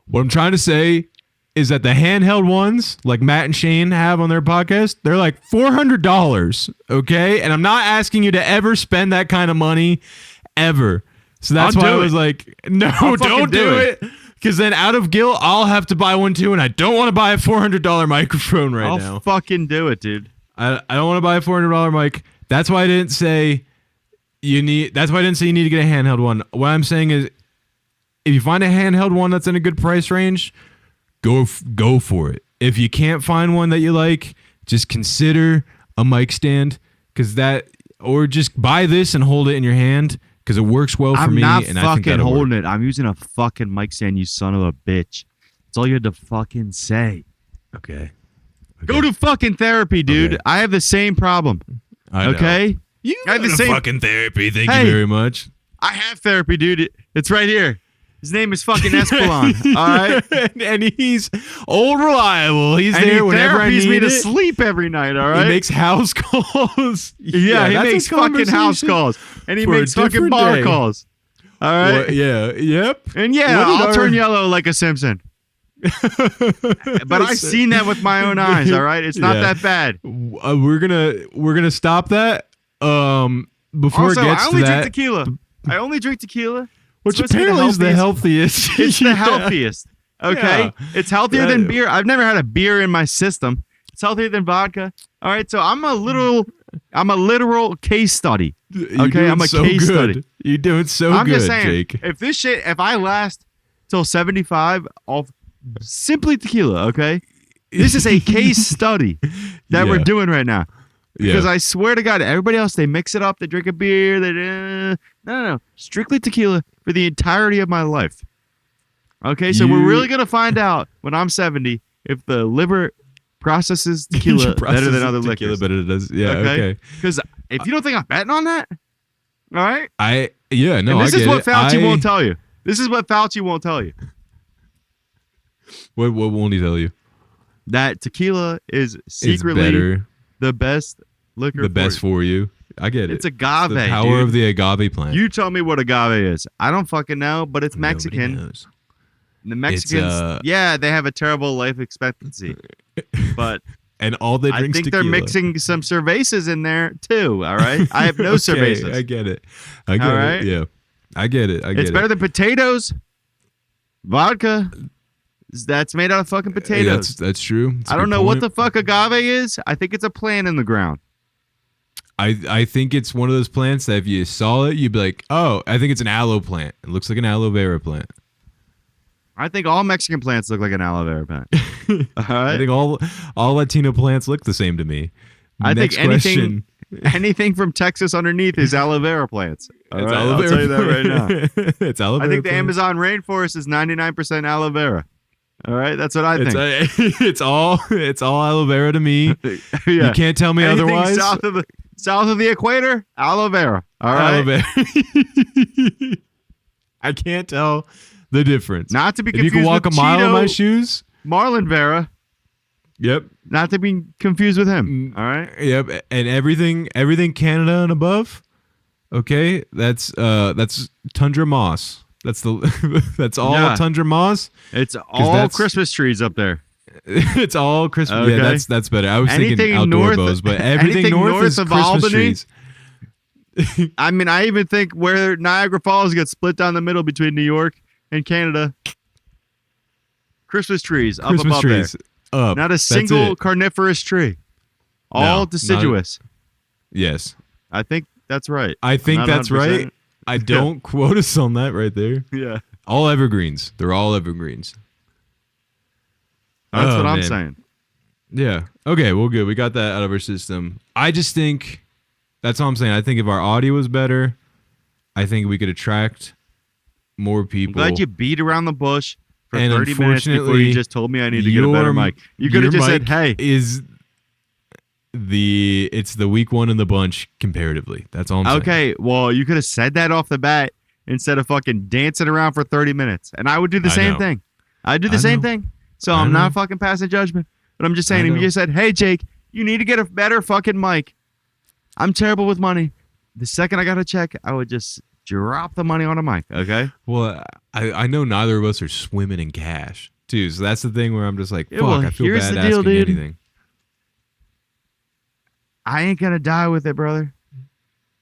What I'm trying to say is that the handheld ones, like Matt and Shane have on their podcast, they're like $400. Okay, and I'm not asking you to ever spend that kind of money, ever. So that's I'll why I do it. was like, no, I'll fucking don't do do it. it. Because then, out of guilt, I'll have to buy one too, and I don't want to buy a $400 microphone right I'll now. fucking do it, dude. I don't want to buy a $400 mic. That's why I didn't say you need. That's why I didn't say you need to get a handheld one. What I'm saying is, if you find a handheld one that's in a good price range, go for it. If you can't find one that you like, just consider a mic stand, or just buy this and hold it in your hand because it works well for I'm me. not And I think fucking that'll holding work. it. I'm using a fucking mic stand, you son of a bitch. That's all you had to fucking say. Okay. Go to fucking therapy, dude. Okay. I have the same problem. I know. Okay? You I have go the to same- fucking therapy. Thank Hey. you very much. I have therapy, dude. It's right here. His name is fucking Espelon. All right? and he's old reliable. He's And he there whenever I therapies need me to it. sleep every night, all right? He makes house calls. yeah, he that's a makes fucking house conversation calls. And he for a makes fucking different bar day. calls. All right? Well, yeah. Yep. And yeah, What did I'll our- turn yellow like a Simpson. But I've seen that with my own eyes, all right? It's not Yeah. that bad. We're gonna stop that. Before Also, it gets I to only drink that, tequila. I only drink tequila. which It's supposed to be the apparently is the healthiest. It's Yeah. the healthiest. Okay? Yeah. It's healthier That- than beer. I've never had a beer in my system. It's healthier than vodka. All right, so I'm a literal case study. You're Okay, doing I'm a so case good. study. You're doing so I'm good, just saying, Jake. if I last till 75 off simply tequila, okay? This is a case study that we're Yeah. doing right now. Yeah. Because I swear to God, everybody else, they mix it up, they drink a beer, no. Strictly tequila for the entirety of my life. Okay, so we're You- really going to find out when I'm 70 if the liver processes tequila better than other tequila liquors. better than it does. Yeah. Okay. Because if you don't think I'm betting on that, all right? No, And I this get is what it. Fauci won't tell you. This is what Fauci won't tell you. What won't he tell you? That tequila is It's secretly better, the best liquor. the best for you. I get it. It's agave. the power dude. of the agave plant. You tell me what agave is. I don't fucking know, but it's Nobody Mexican. knows. The Mexicans, yeah, they have a terrible life expectancy. But And all they I drink think tequila. they're mixing some cervezas in there too. All right, I have no Okay, cervezas. I get it. I get All it. right? Yeah. I get it. I get It's it. better than potatoes. Vodka, that's made out of fucking Hey, potatoes. that's true. That's a I don't good know what point. the fuck agave is. I think it's a plant in the ground. I think it's one of those plants that if you saw it, you'd be like, oh, I think it's an aloe plant. It looks like an aloe vera plant. I think all Mexican plants look like an aloe vera plant. All right. I think all Latino plants look the same to me. I think Next question. anything from Texas underneath is aloe vera plants. All It's right, aloe I'll vera tell you that right now. It's aloe I vera think the plant. Amazon rainforest is 99% aloe vera. All right, that's what I think. It's all aloe vera to me. Yeah. You can't tell me Anything otherwise. south of the equator, aloe vera. All right. Alabama. I can't tell the difference. Not to be If you confused can walk with a mile in my Cheeto shoes, Marlon Vera. yep. Not to be confused with him. All right. Yep. And everything Canada and above, okay, that's tundra moss. That's that's all Yeah. tundra moss. It's all that's- Christmas trees up there. It's all Christmas. Okay. Yeah, that's better. I was thinking Anything outdoor north- bows, but everything anything north north is of Christmas Albany? trees. I mean, I even think where Niagara Falls gets split down the middle between New York and Canada. Christmas trees up Christmas above trees there. up. Not a That's single it. carnivorous tree. All No, deciduous. Yes, I think that's right. I think not that's 100%. right. I don't quote us on that right there. Yeah. All evergreens. They're all evergreens. That's Oh, what I'm man. saying. Yeah. Okay. Well, good. We got that out of our system. I just think that's all I'm saying. I think if our audio was better, I think we could attract more I'm people. glad you beat around the bush for And 30 minutes before unfortunately, you just told me I need to get a better your- mic. You could your have just said, mic hey, is it's the weak one in the bunch comparatively. That's all I'm saying. okay, well, you could have said that off the bat instead of fucking dancing around for 30 minutes. And I would do the I same know. thing. I'd do the I same know. thing. So I I'm know. not fucking passing judgment. But I'm just saying, I if know. you said, hey, Jake, you need to get a better fucking mic. I'm terrible with money. The second I got a check, I would just drop the money on a mic, okay? Well, I know neither of us are swimming in cash, too. So that's the thing where I'm just like, Yeah, fuck, well, I feel here's bad the asking deal, dude. anything. I ain't going to die with it, brother.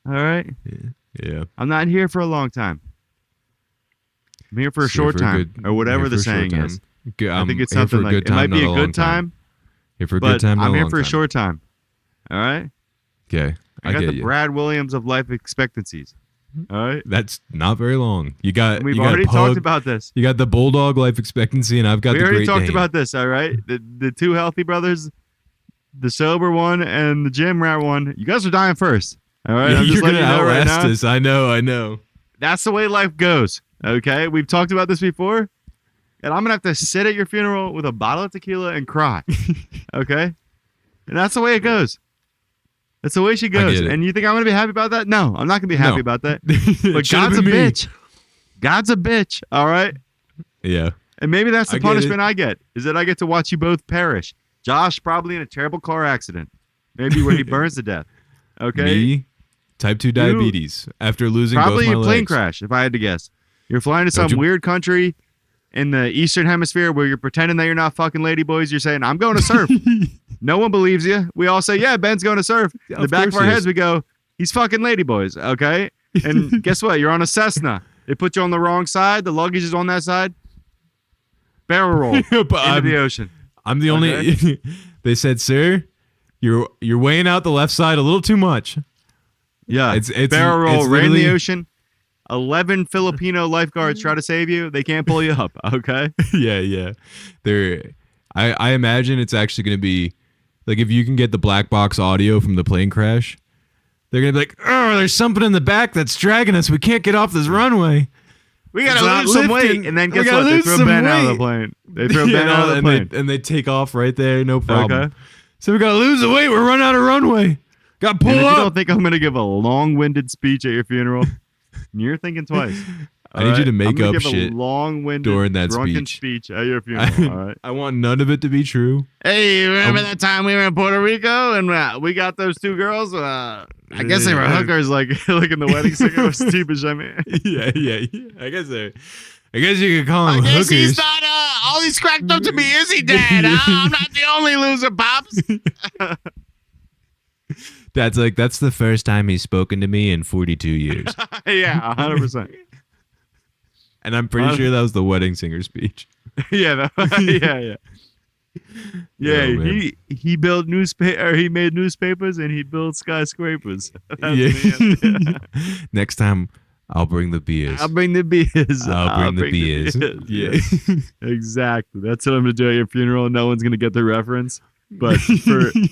All right? Yeah. I'm not here for a long time. I'm here for a Here short for a time, good- or whatever here the for a short saying time. is. Good, I think it's here for something a like good it might time, be not a long good time, Here for a but good time, not I'm a here long for a time. short time. All right? Okay. I I got get the you. Brad Williams of life expectancies. All right? That's not very long. You got We've you got already Pug, talked about this. You got the Bulldog life expectancy, and I've got We the already Great talked Dane. about this, all right? The two healthy brothers, the sober one and the gym rat one. You guys are dying first. All right? I'm just You're letting gonna you know right outlast now. us. I know. That's the way life goes. Okay? We've talked about this before. And I'm gonna have to sit at your funeral with a bottle of tequila and cry. Okay? And that's the way it goes. That's the way she goes. get it. And you think I'm gonna be happy about that? No, I'm not gonna be happy No. about that. It But should've God's a been me. bitch. God's a bitch. All right? Yeah. And maybe that's the I get punishment it. I get, is that I get to watch you both perish. Josh probably in a terrible car accident. Maybe where he burns to death. Okay? Me, type 2 diabetes after losing Probably both a my plane legs. crash, if I had to guess. You're flying to Don't some you- weird country in the Eastern Hemisphere where you're pretending that you're not fucking ladyboys. You're saying, I'm going to surf. No one believes you. We all say, yeah, Ben's going to surf. Yeah, In the of back of course our he heads, is. we go, he's fucking ladyboys. Okay? And guess what? You're on a Cessna. They put you on the wrong side. The luggage is on that side. Barrel roll But into the ocean. I'm the only. They said, sir, you're weighing out the left side a little too much. Yeah, It's barrel roll it's right in the literally- ocean. 11 Filipino lifeguards try to save you. They can't pull you up. Okay. yeah. They're. I imagine it's actually going to be like if you can get the black box audio from the plane crash, they're going to be like, oh, there's something in the back that's dragging us. We can't get off this runway. We It's gotta not lose some lifting. weight, and then We guess gotta what? They lose throw some Ben out of the weight. plane. They throw Yeah, Ben out of the and plane. and they take off right there, no problem. Okay. So we got to lose the weight. We're running out of runway. Got to pull And if you up. don't think I'm gonna give a long-winded speech at your funeral, you're thinking twice. I need you to make I'm gonna up give shit a long-winded, during that drunken speech. at your funeral. All right. I want none of it to be true. Hey, remember that time we were in Puerto Rico and we got those two girls? I guess they were hookers, like in the wedding singer with Steve Buscemi. yeah. I guess you could call them hookers. not all he's cracked up to me, is he, Dad? I'm not the only loser, Pops. That's the first time he's spoken to me in 42 years. Yeah, 100%. And I'm pretty sure that was the wedding singer speech. Yeah, yeah. Yeah, Oh, man. he built he made newspapers and he built skyscrapers. That's Yeah. me. Next time, I'll bring the beers. I'll bring the beers. I'll bring the beers. Yeah. Exactly. That's what I'm gonna do at your funeral. No one's gonna get the reference, but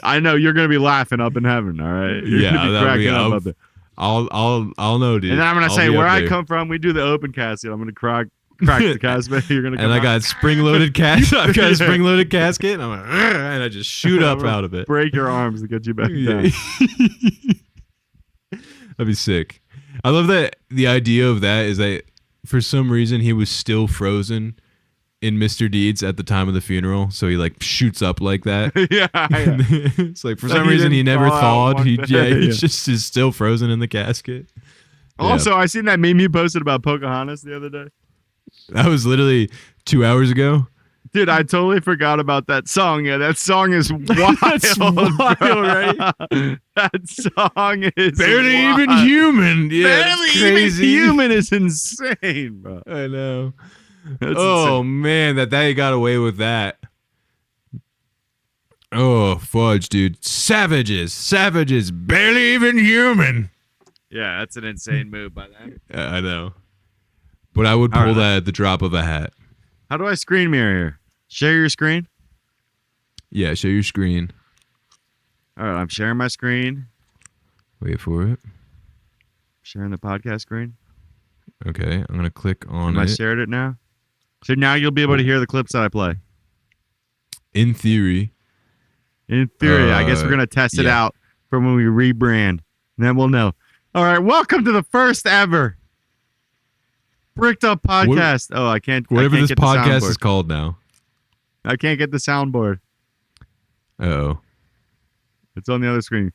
I know you're gonna be laughing up in heaven. All right. You're Yeah, gonna be that'll cracking be- up I'll- up there. I'll know, dude. And then I'm gonna I'll say be where up I there. come from. We do the open casket. I'm gonna crack the casket. You're gonna come And I out, got spring-loaded casket. I've got a Yeah. spring-loaded casket. And I'm like, "Argh," and I just shoot up I'm gonna out of it. break your arms to get you back Yeah. down. That'd be sick. I love that the idea of that is that for some reason he was still frozen in Mr. Deeds at the time of the funeral, so he like shoots up like that. Yeah. It's like for some reason he never thawed. He's just is still frozen in the casket. Also, I seen that meme you posted about Pocahontas the other day. That was literally 2 hours ago. Dude, I totally forgot about that song. Yeah, that song is wild. That's wild, right? That song is barely wild. even human. Yeah, Barely crazy. even human is insane, bro. I know. That's Oh insane. man, that he got away with that. Oh fudge, dude! Savages, barely even human. Yeah, that's an insane move by them. I know, but I would pull All right. that at the drop of a hat. How do I screen mirror here? Share your screen? Yeah, show your screen. All right, I'm sharing my screen. Wait for it. Sharing the podcast screen. Okay, I'm gonna click on Have I it. shared it now? So now you'll be able to hear the clips that I play. In theory, In theory, I guess we're going to test it yeah. out for when we rebrand. And then we'll know. All right, welcome to the first ever Bricked Up podcast. I can't whatever this get the podcast soundboard. is called now. I can't get the soundboard. Oh, It's on the other screen.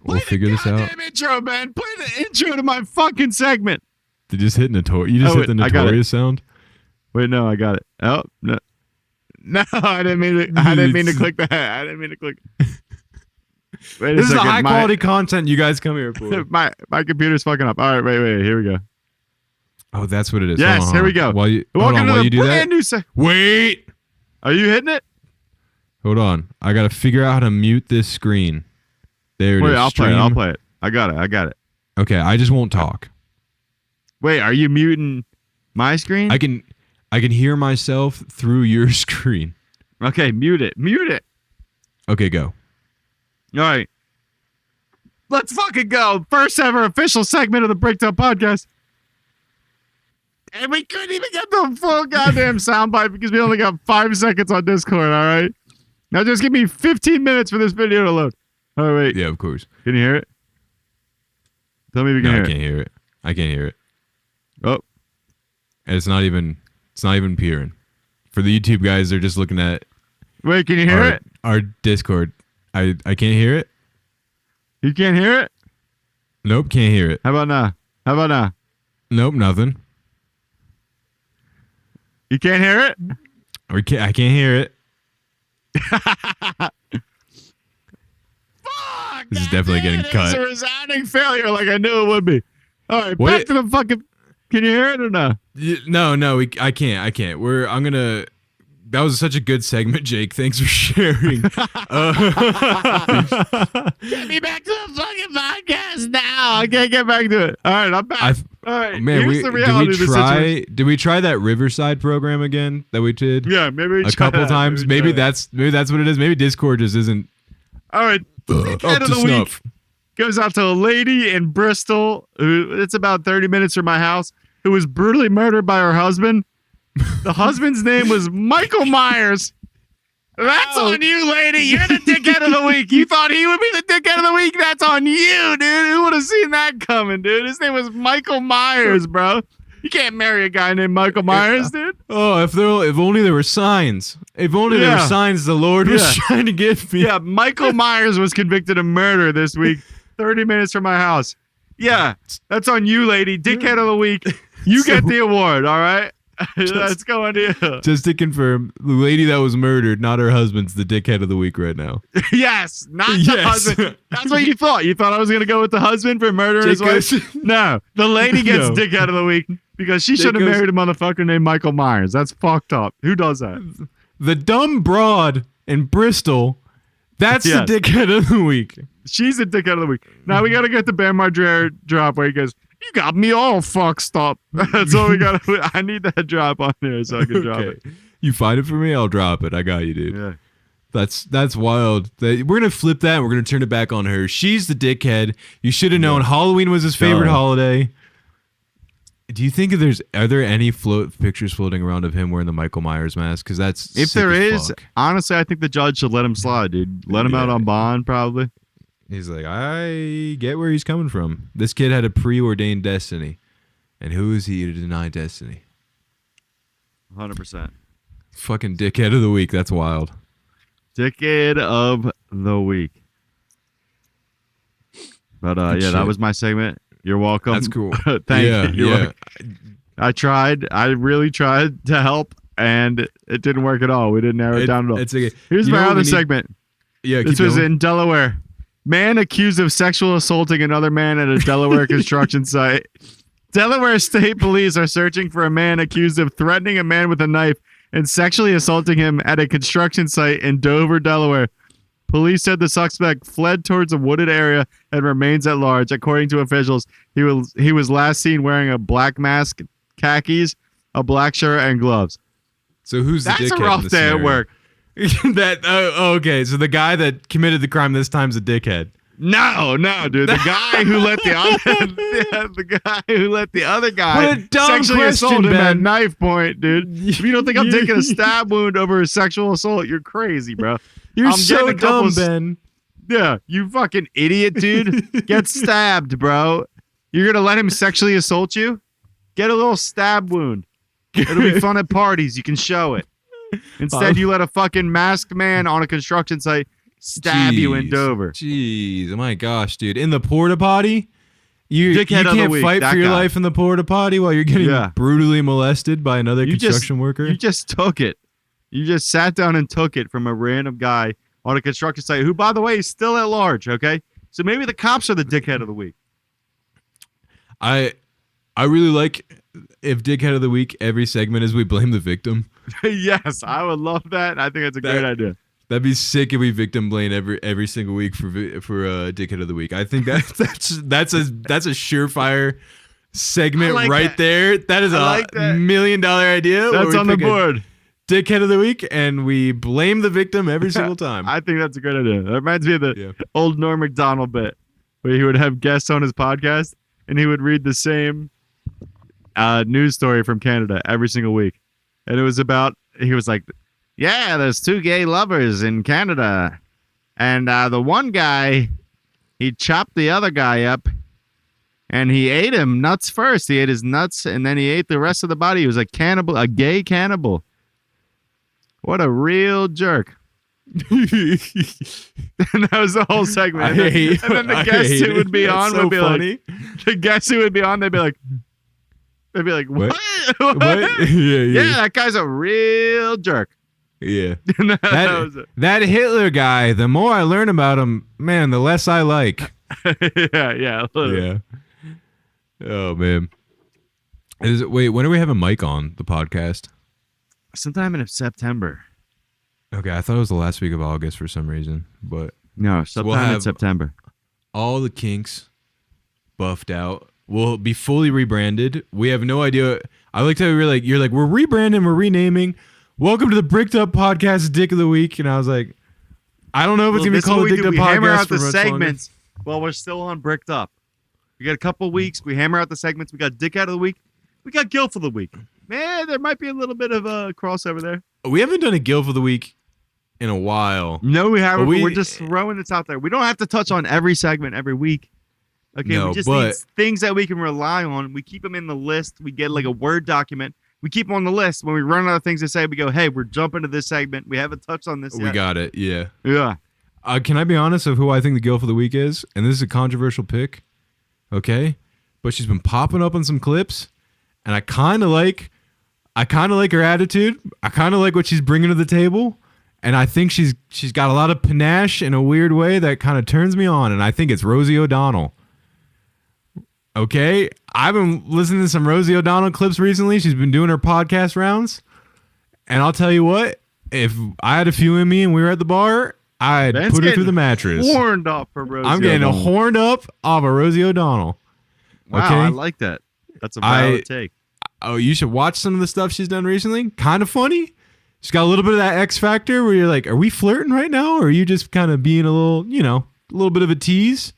we'll figure this out. Damn intro, man. Play the intro to my fucking segment. Did you just hit notorious? You just hit the I got it. notorious sound. Wait, no, I got it. Oh, no. No, I didn't mean to. I didn't mean to click that. I didn't mean to click. Wait This is the second. high quality content you guys come here for. My computer's fucking up. All right, wait. Here we go. Oh, that's what it is. Yes, Hold on, here we hold on. go. While you hold Welcome on, to while the you do that, brand new wait. Are you hitting it? Hold on. I gotta figure out how to mute this screen. There it is. Wait, I'll play it. Stream. I'll play it. I got it. Okay, I just won't talk. Wait, are you muting my screen? I can hear myself through your screen. Okay, mute it. Okay, go. All right. Let's fucking go. First ever official segment of the Bricked Up podcast. And we couldn't even get the full goddamn soundbite because we only got 5 seconds on Discord, all right? Now just give me 15 minutes for this video to load. Oh, wait. Yeah, of course. Can you hear it? Tell me if you can No, hear I can't hear it. I can't hear it. Oh. And it's not even peering. For the YouTube guys, they're just looking at Wait, can you hear it? our Discord. I can't hear it. You can't hear it? Nope, can't hear it. How about now? Nope, nothing. You can't hear it? I can't hear it. Fuck! This is definitely getting cut. It's a resounding failure like I knew it would be. All right, What back it- to the fucking... Can you hear it or no? No, I can't. That was such a good segment, Jake. Thanks for sharing. Get me back to the fucking podcast now. I can't get back to it. All right, I'm back. All right, Man, here's the reality of the situation. did we try that Riverside program again that we did Yeah, maybe we a try couple that. times? Maybe that's what it is. Maybe Discord just isn't All right, up end of to the week snuff. goes out to a lady in Bristol. It's about 30 minutes from my house, who was brutally murdered by her husband. The husband's name was Michael Myers. That's on you, lady. You're the dickhead of the week. You thought he would be the dickhead of the week? That's on you, dude. Who would have seen that coming, dude? His name was Michael Myers, bro. You can't marry a guy named Michael Myers, dude. Oh, if only there were signs. If only there were Yeah. signs the Lord was Yeah. trying to give me. Yeah, Michael Myers was convicted of murder this week, 30 minutes from my house. Yeah, that's on you, lady. Dickhead of the week. You get the award, all right? Let's go on to you. Just to confirm, the lady that was murdered, not her husband's the dickhead of the week right now. Yes, not the Yes. husband. That's what you thought. You thought I was going to go with the husband for murdering his wife? No, the lady gets No. dickhead of the week because she should have goes- married a motherfucker named Michael Myers. That's fucked up. Who does that? The dumb broad in Bristol, that's Yes. the dickhead of the week. She's a dickhead of the week. Now we got to get the Bam Margera drop where he goes, "You got me all fucked up." That's all we got to. I need that drop on there so I can drop it. You find it for me, I'll drop it. I got you, dude. Yeah. That's wild. We're gonna flip that and we're gonna turn it back on her. She's the dickhead. You should have known Halloween was his favorite Duh. holiday. Do you think are there any pictures floating around of him wearing the Michael Myers mask? Because that's If sick there as is, fuck. honestly, I think the judge should let him slide, dude. Let him out Yeah. on bond, probably. He's like, I get where he's coming from. This kid had a preordained destiny. And who is he to deny destiny? 100%. Fucking dickhead of the week. That's wild. Dickhead of the week. But Good yeah, shit. that was my segment. You're welcome. That's cool. Thank yeah, you. You're yeah. welcome. I tried. I really tried to help, and it didn't work at all. We didn't narrow it down at all. Here's you know my what other we need- segment. Yeah, This keep was going. in Delaware. Man accused of sexual assaulting another man at a Delaware construction site. Delaware State Police are searching for a man accused of threatening a man with a knife and sexually assaulting him at a construction site in Dover, Delaware. Police said the suspect fled towards a wooded area and remains at large. According to officials, he was last seen wearing a black mask, khakis, a black shirt, and gloves. So who's the That's dickhead a rough in this day at scenario? work. Okay, so the guy that committed the crime this time's a dickhead. No, dude. The guy who let the other guy What a dumb sexually question, assault him at Ben. knife point, dude. If you don't think I'm taking a stab wound over a sexual assault, you're crazy, bro. You're I'm so getting a couple dumb, Ben. Yeah, you fucking idiot, dude. Get stabbed, bro. You're gonna let him sexually assault you? Get a little stab wound. It'll be fun at parties. You can show it. Instead, you let a fucking masked man on a construction site stab you in Dover. Jeez, oh my gosh, dude. In the porta potty? You Dickhead of the can't week, fight that for your guy. life in the porta potty while you're getting Yeah. brutally molested by another construction worker? You just took it. You just sat down and took it from a random guy on a construction site who, by the way, is still at large, okay? So maybe the cops are the dickhead of the week. I really like if dickhead of the week every segment is we blame the victim. Yes, I would love that. I think that's a great idea. That'd be sick if we victim blame every single week for dickhead of the week. I think that's a surefire segment I like right that. there. That is I a like that. $1 million idea. where That's we on the pick a board. Dickhead of the week, and we blame the victim every single time. I think that's a good idea. That reminds me of the Yeah. old Norm Macdonald bit where he would have guests on his podcast and he would read the same news story from Canada every single week. And it was about, he was like, yeah, there's two gay lovers in Canada. And the one guy, he chopped the other guy up and he ate him nuts first. He ate his nuts and then he ate the rest of the body. He was a cannibal, a gay cannibal. What a real jerk. And that was the whole segment. And then the guests who would be on would be like, the guests who would be on, they'd be like, what? What? Yeah, that guy's a real jerk. Yeah. That was it. That Hitler guy, the more I learn about him, man, the less I like. yeah. Yeah. Oh, man. Wait, when are we having Mike on the podcast? Sometime in September. Okay, I thought it was the last week of August for some reason, but No, sometime in have- September. all the kinks buffed out. We'll be fully rebranded. We have no idea. I liked how you're like, we're rebranding, we're renaming. Welcome to the Bricked Up Podcast, Dick of the Week. And I was like, I don't know if it's gonna be called the Dick Up We hammer Podcast out for the much longer. segments while we're still on Bricked Up. We got a couple weeks. We hammer out the segments. We got Dick out of the week. We got Gilf of the week. Man, there might be a little bit of a crossover there. We haven't done a Gilf of the Week in a while. No, we haven't. But But we're just throwing this out there. We don't have to touch on every segment every week. Okay, No, we just but- need things that we can rely on. We keep them in the list. We get like a Word document. We keep them on the list. When we run out of things to say, we go, hey, we're jumping to this segment. We haven't touched on this We yet. got it. Yeah. Yeah. Can I be honest of who I think the Gilf of the Week is? And this is a controversial pick. Okay. But she's been popping up on some clips. And I kind of like her attitude. I kind of like what she's bringing to the table. And I think she's got a lot of panache in a weird way that kind of turns me on. And I think it's Rosie O'Donnell. Okay. I've been listening to some Rosie O'Donnell clips recently. She's been doing her podcast rounds. And I'll tell you what, if I had a few in me and we were at the bar, I'd Ben's put her through getting the mattress. Horned up for Rosie I'm getting O'Donnell. horned up off of Rosie O'Donnell. Wow, Okay? I like that. That's a valid take. Oh, you should watch some of the stuff she's done recently. Kind of funny. She's got a little bit of that X factor where you're like, are we flirting right now? Or are you just kind of being a little, a little bit of a tease?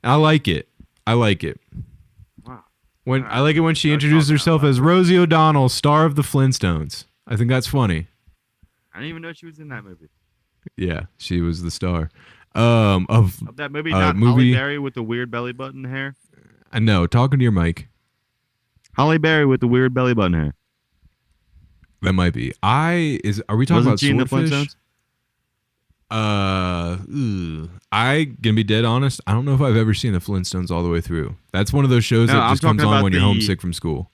I like it. Wow. I like it when she introduces herself as Rosie O'Donnell, star of the Flintstones. I think that's funny. I didn't even know she was in that movie. Yeah, she was the star. Of that movie, not Halle movie. Berry with the weird belly button hair. No, talking to your mic. Halle Berry with the weird belly button hair. That might be. Are we talking Wasn't about she in the Swordfish? Flintstones? I gonna be dead honest. I don't know if I've ever seen the Flintstones all the way through. That's one of those shows No, that I'm just comes talking on about when you're the- homesick from school.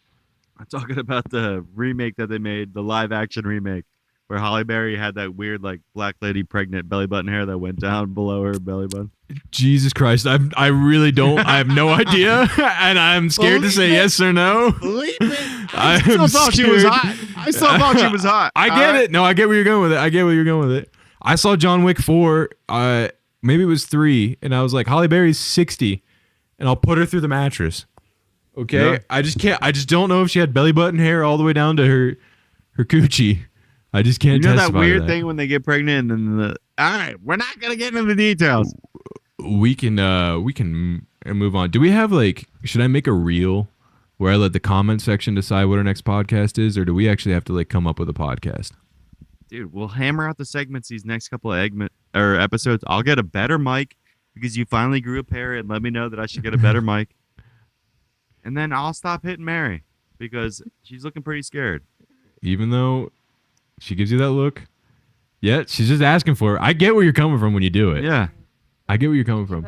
I'm talking about the remake that they made, the live action remake, where Halle Berry had that weird like black lady pregnant belly button hair that went down below her belly button. Jesus Christ, I really don't. I have no idea, and I'm scared to say yes or no. I still thought she was hot. I still thought she was hot. I get it. No, I get where you're going with it. I get where you're going with it. I saw John Wick 4. Maybe it was 3, and I was like, Halle Berry's 60, and I'll put her through the mattress. Okay, Yeah. I just can't. I just don't know if she had belly button hair all the way down to her coochie. I just can't. You know that testify to weird thing when they get pregnant and then all right, we're not gonna get into the details. We can move on. Do we have should I make a reel where I let the comment section decide what our next podcast is, or do we actually have to come up with a podcast? Dude, we'll hammer out the segments these next couple of episodes. I'll get a better mic because you finally grew a pair and let me know that I should get a better mic. And then I'll stop hitting Mary because she's looking pretty scared. Even though she gives you that look, yeah, she's just asking for it. I get where you're coming from when you do it. Yeah. I get where you're coming from.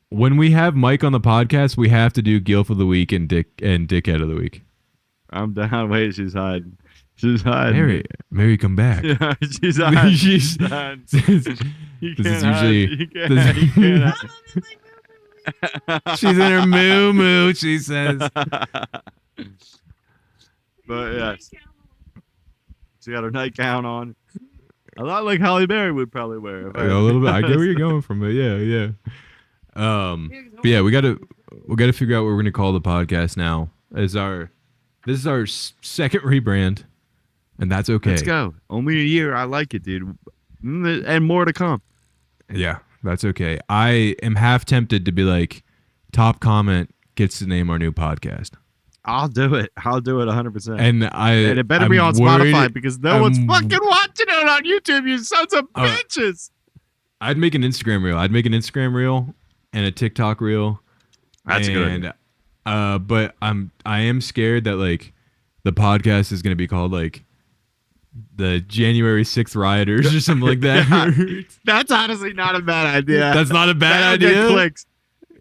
When we have Mike on the podcast, we have to do Gilf of the Week and Dickhead of the Week. I'm down. Wait, she's hiding. She's hiding. Mary, come back. Yeah, she's hiding. She's hiding. You this is can't hide. usually You can't hide. she's in her moo. She says. But yes, she got her nightgown on. A lot like Halle Berry would probably wear. A little bit. I get where you're going from, but yeah. But yeah, we gotta figure out what we're gonna call the podcast now. This is our second rebrand, and that's okay. Let's go. Only a year. I like it, dude. And more to come. Yeah, that's okay. I am half tempted to be like, top comment gets to name our new podcast. I'll do it. I'll do it 100%. And it better be on Spotify because no one's fucking watching it on YouTube, you sons of bitches. I'd make an Instagram reel. I'd make an Instagram reel and a TikTok reel. That's good. But I am scared that the podcast is gonna be called the January 6th rioters or something like that. Yeah, that's honestly not a bad idea. That's not a bad That'll idea. get clicks.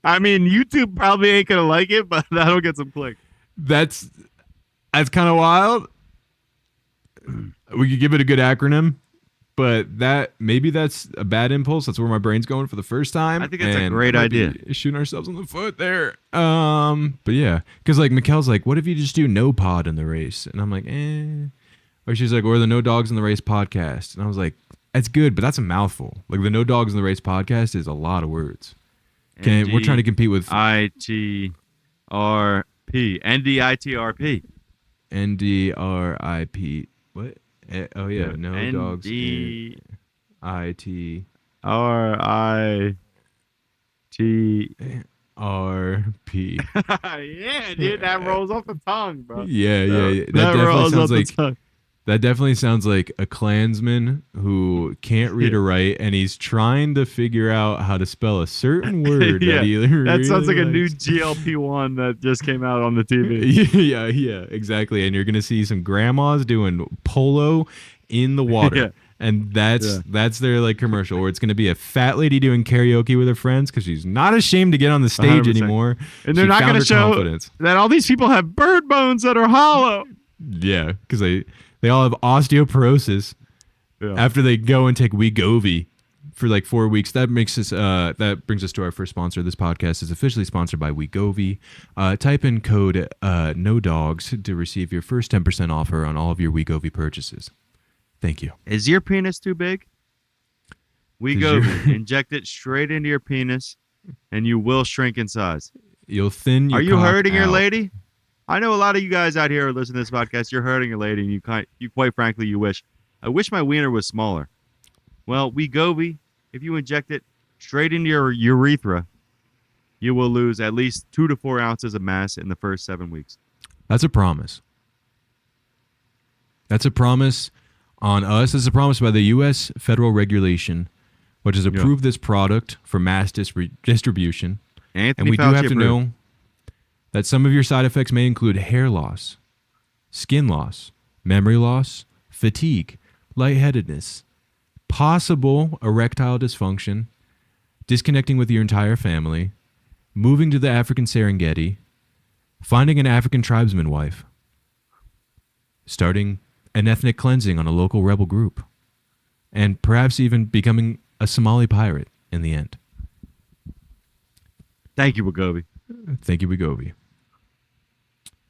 I mean, YouTube probably ain't gonna like it, but that'll get some clicks. That's kind of wild. We could give it a good acronym, but maybe that's a bad impulse. That's where my brain's going for the first time. I think it's a great idea. Shooting ourselves in the foot there. But yeah, because Mikkel's like, what if you just do no pod in the race? And I'm like, eh. Or she's like, or the No Dogs in the Race podcast. And I was like, that's good, but that's a mouthful. The No Dogs in the Race podcast is a lot of words. We're trying to compete with ITRP. NDITRP. NDRIP. What? Oh yeah, No Dogs. NDITRP. RP. Yeah, dude, that rolls off the tongue, bro. Yeah. That definitely sounds like a Klansman who can't read or write, and he's trying to figure out how to spell a certain word. Yeah, that sounds like a new likes. GLP-1 that just came out on the TV. Yeah, exactly. And you're gonna see some grandmas doing polo in the water. Yeah. And that's their commercial where it's going to be a fat lady doing karaoke with her friends because she's not ashamed to get on the stage 100%. anymore. And they're not going to show confidence. that all these people have bird bones that are hollow. Yeah, because they all have osteoporosis after they go and take Wegovy for 4 weeks. That brings us to our first sponsor. This podcast is officially sponsored by Wegovy. Type in code NODOGS to receive your first 10% offer on all of your Wegovy purchases. Thank you. Is your penis too big? Wegovy. Inject it straight into your penis, and you will shrink in size. You'll thin your Are you cock hurting your out. lady? I know a lot of you guys out here are listening to this podcast. You're hurting your lady, and you quite frankly, you wish. I wish my wiener was smaller. Well, Wegovy, if you inject it straight into your urethra, you will lose at least 2 to 4 ounces of mass in the first 7 weeks. That's a promise. That's a promise on us. That's a promise by the U.S. federal regulation which has approved this product for mass distribution. Anthony And we do Fauci have to approved. know that some of your side effects may include hair loss, skin loss, memory loss, fatigue, lightheadedness, possible erectile dysfunction, disconnecting with your entire family, moving to the African Serengeti, finding an African tribesman wife, starting an ethnic cleansing on a local rebel group, and perhaps even becoming a Somali pirate in the end. Thank you, Wagobi. Thank you, Wigovi.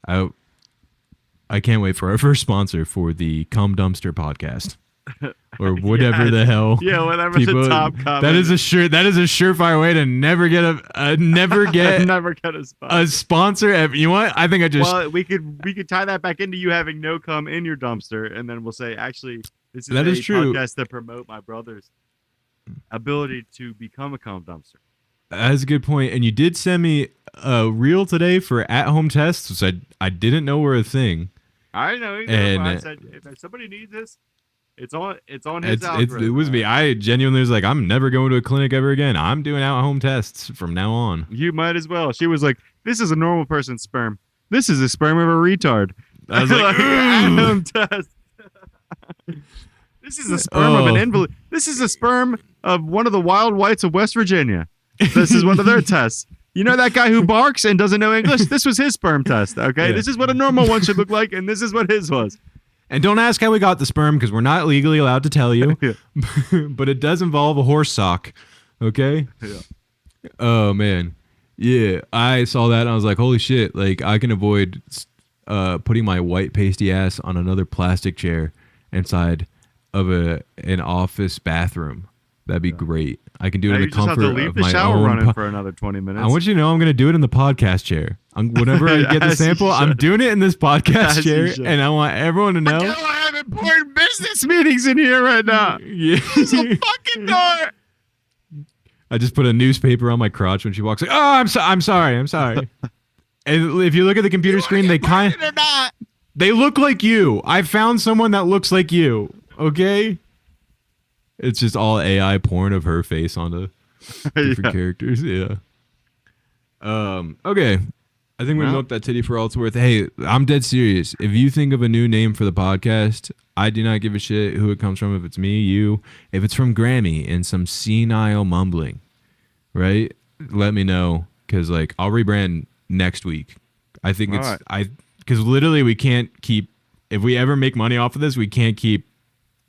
I can't wait for our first sponsor for the Cum Dumpster podcast. Or whatever Yes. the hell. Yeah, whatever people, the top comment. That is a surefire way to never get never get never get a spot. a sponsor. You know what? I think I just Well, we could tie that back into you having no cum in your dumpster, and then we'll say, actually, this is That a is true. podcast to promote my brother's ability to become a cum dumpster. That's a good point. And you did send me a reel today for at-home tests, which I didn't know were a thing. I know. And I said, if somebody needs this, it's on his algorithm. It was me. I genuinely was like, I'm never going to a clinic ever again. I'm doing at-home tests from now on. You might as well. She was like, this is a normal person's sperm. This is a sperm of a retard. I was like, at-home test. This is a sperm of an invalid. This is a sperm of one of the wild whites of West Virginia. This is one of their tests. You know that guy who barks and doesn't know English? This was his sperm test, okay? Yeah. This is what a normal one should look like, and this is what his was. And don't ask how we got the sperm because we're not legally allowed to tell you. Yeah. But it does involve a horse sock. Okay? Yeah. Oh, man. Yeah. I saw that and I was like, holy shit. Like, I can avoid putting my white pasty ass on another plastic chair inside of an office bathroom. That'd be great. I can do it Now in you the just have comfort to leave of the my shower own running for another 20 minutes. I want you to know I'm going to do it in the podcast chair. Whenever I get the As you sample, I'm should. doing it in this podcast As you chair, should. and I want everyone to know. I have important business meetings in here right now. Yeah. There's a fucking door. I just put a newspaper on my crotch when she walks in. Oh, I'm sorry. And if you look at the computer screen, they they look like you. I found someone that looks like you. Okay. It's just all AI porn of her face onto different characters. Yeah. Okay. I think we Well. milked that titty for all it's worth. Hey, I'm dead serious. If you think of a new name for the podcast, I do not give a shit who it comes from. If it's me, you, if it's from Grammy and some senile mumbling, right? Let me know because like I'll rebrand next week. I think All right. because literally we can't keep if we ever make money off of this, we can't keep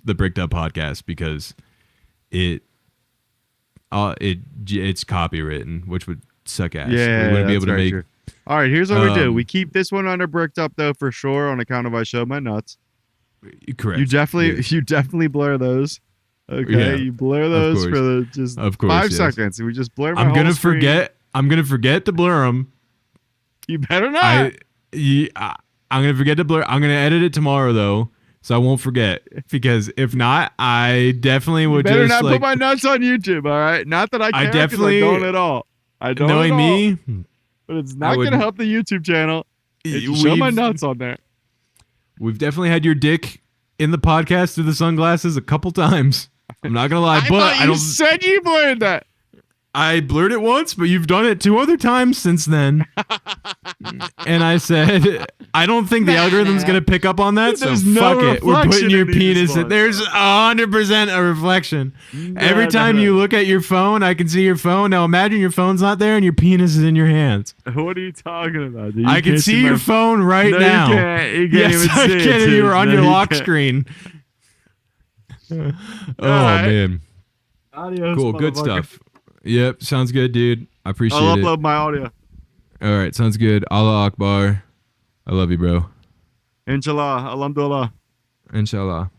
the Bricked Up podcast because it's copywritten, which would suck ass. Yeah, we wouldn't be able to that's very make. true. All right, here's what we do. Um, We keep this one under Bricked Up though for sure on account of I showed my nuts. Correct. You definitely Yes. you definitely blur those. Okay, Yeah, you blur those for course. the just Of course, 5 yes. seconds. We just blur my I'm whole gonna screen. forget. I'm gonna forget to blur them. You better not. I'm gonna forget to blur. I'm gonna edit it tomorrow though, so I won't forget. Because if not, I definitely would better just not like put my nuts on YouTube. All right, not that I care. 'Cause definitely- I don't at all. I don't knowing at all, me. but it's I not would- gonna help the YouTube channel. If you show my nuts on there. We've definitely had your dick in the podcast through the sunglasses a couple times. I'm not gonna lie, I but thought I you don't. said you blurred that. I blurred it once, but you've done it 2 other times since then. And I said, I don't think the algorithm's going to pick up on that, so There's no fuck it. We're reflection putting your in these penis in. ones. There's 100% a reflection. Every time you look at your phone, I can see your phone. Now imagine your phone's not there and your penis is in your hands. What are you talking about? Dude? You I can can't see your my- phone right No, now. You can't. You can't Yes, even I see it, can. dude. You were on No, your you lock can't. screen. Oh, right. man. Adios, Cool. Good motherfucker. stuff. Yep. Sounds good, dude. I appreciate I'll it. upload my audio. All right. Sounds good. Allah Akbar. I love you, bro. Inshallah. Alhamdulillah. Inshallah.